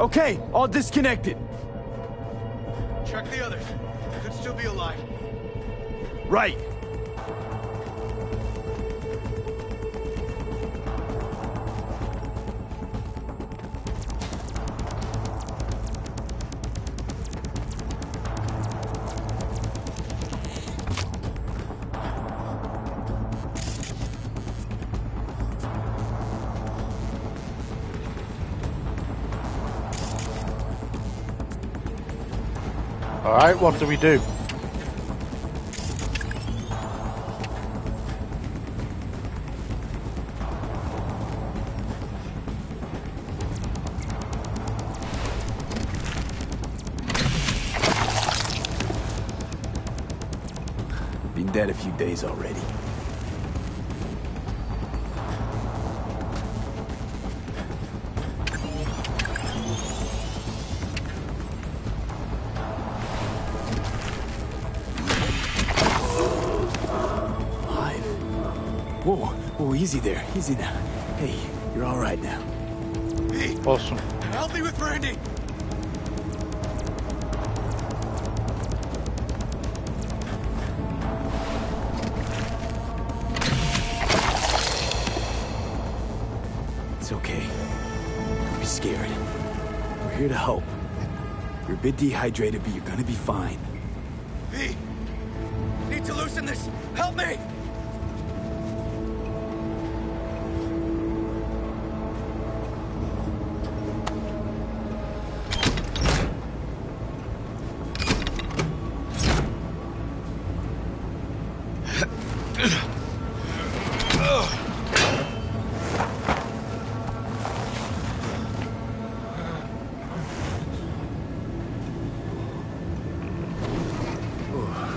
Okay, all disconnected. Check the others. Could still be alive. Right. Alright, what do we do? Been dead a few days already. Whoa, easy there. Easy now. Hey, you're all right now. Hey, awesome. Help me with Brandy. It's okay. Don't be scared. We're here to help. You're a bit dehydrated, but you're gonna be fine. V, need to loosen this. Help me!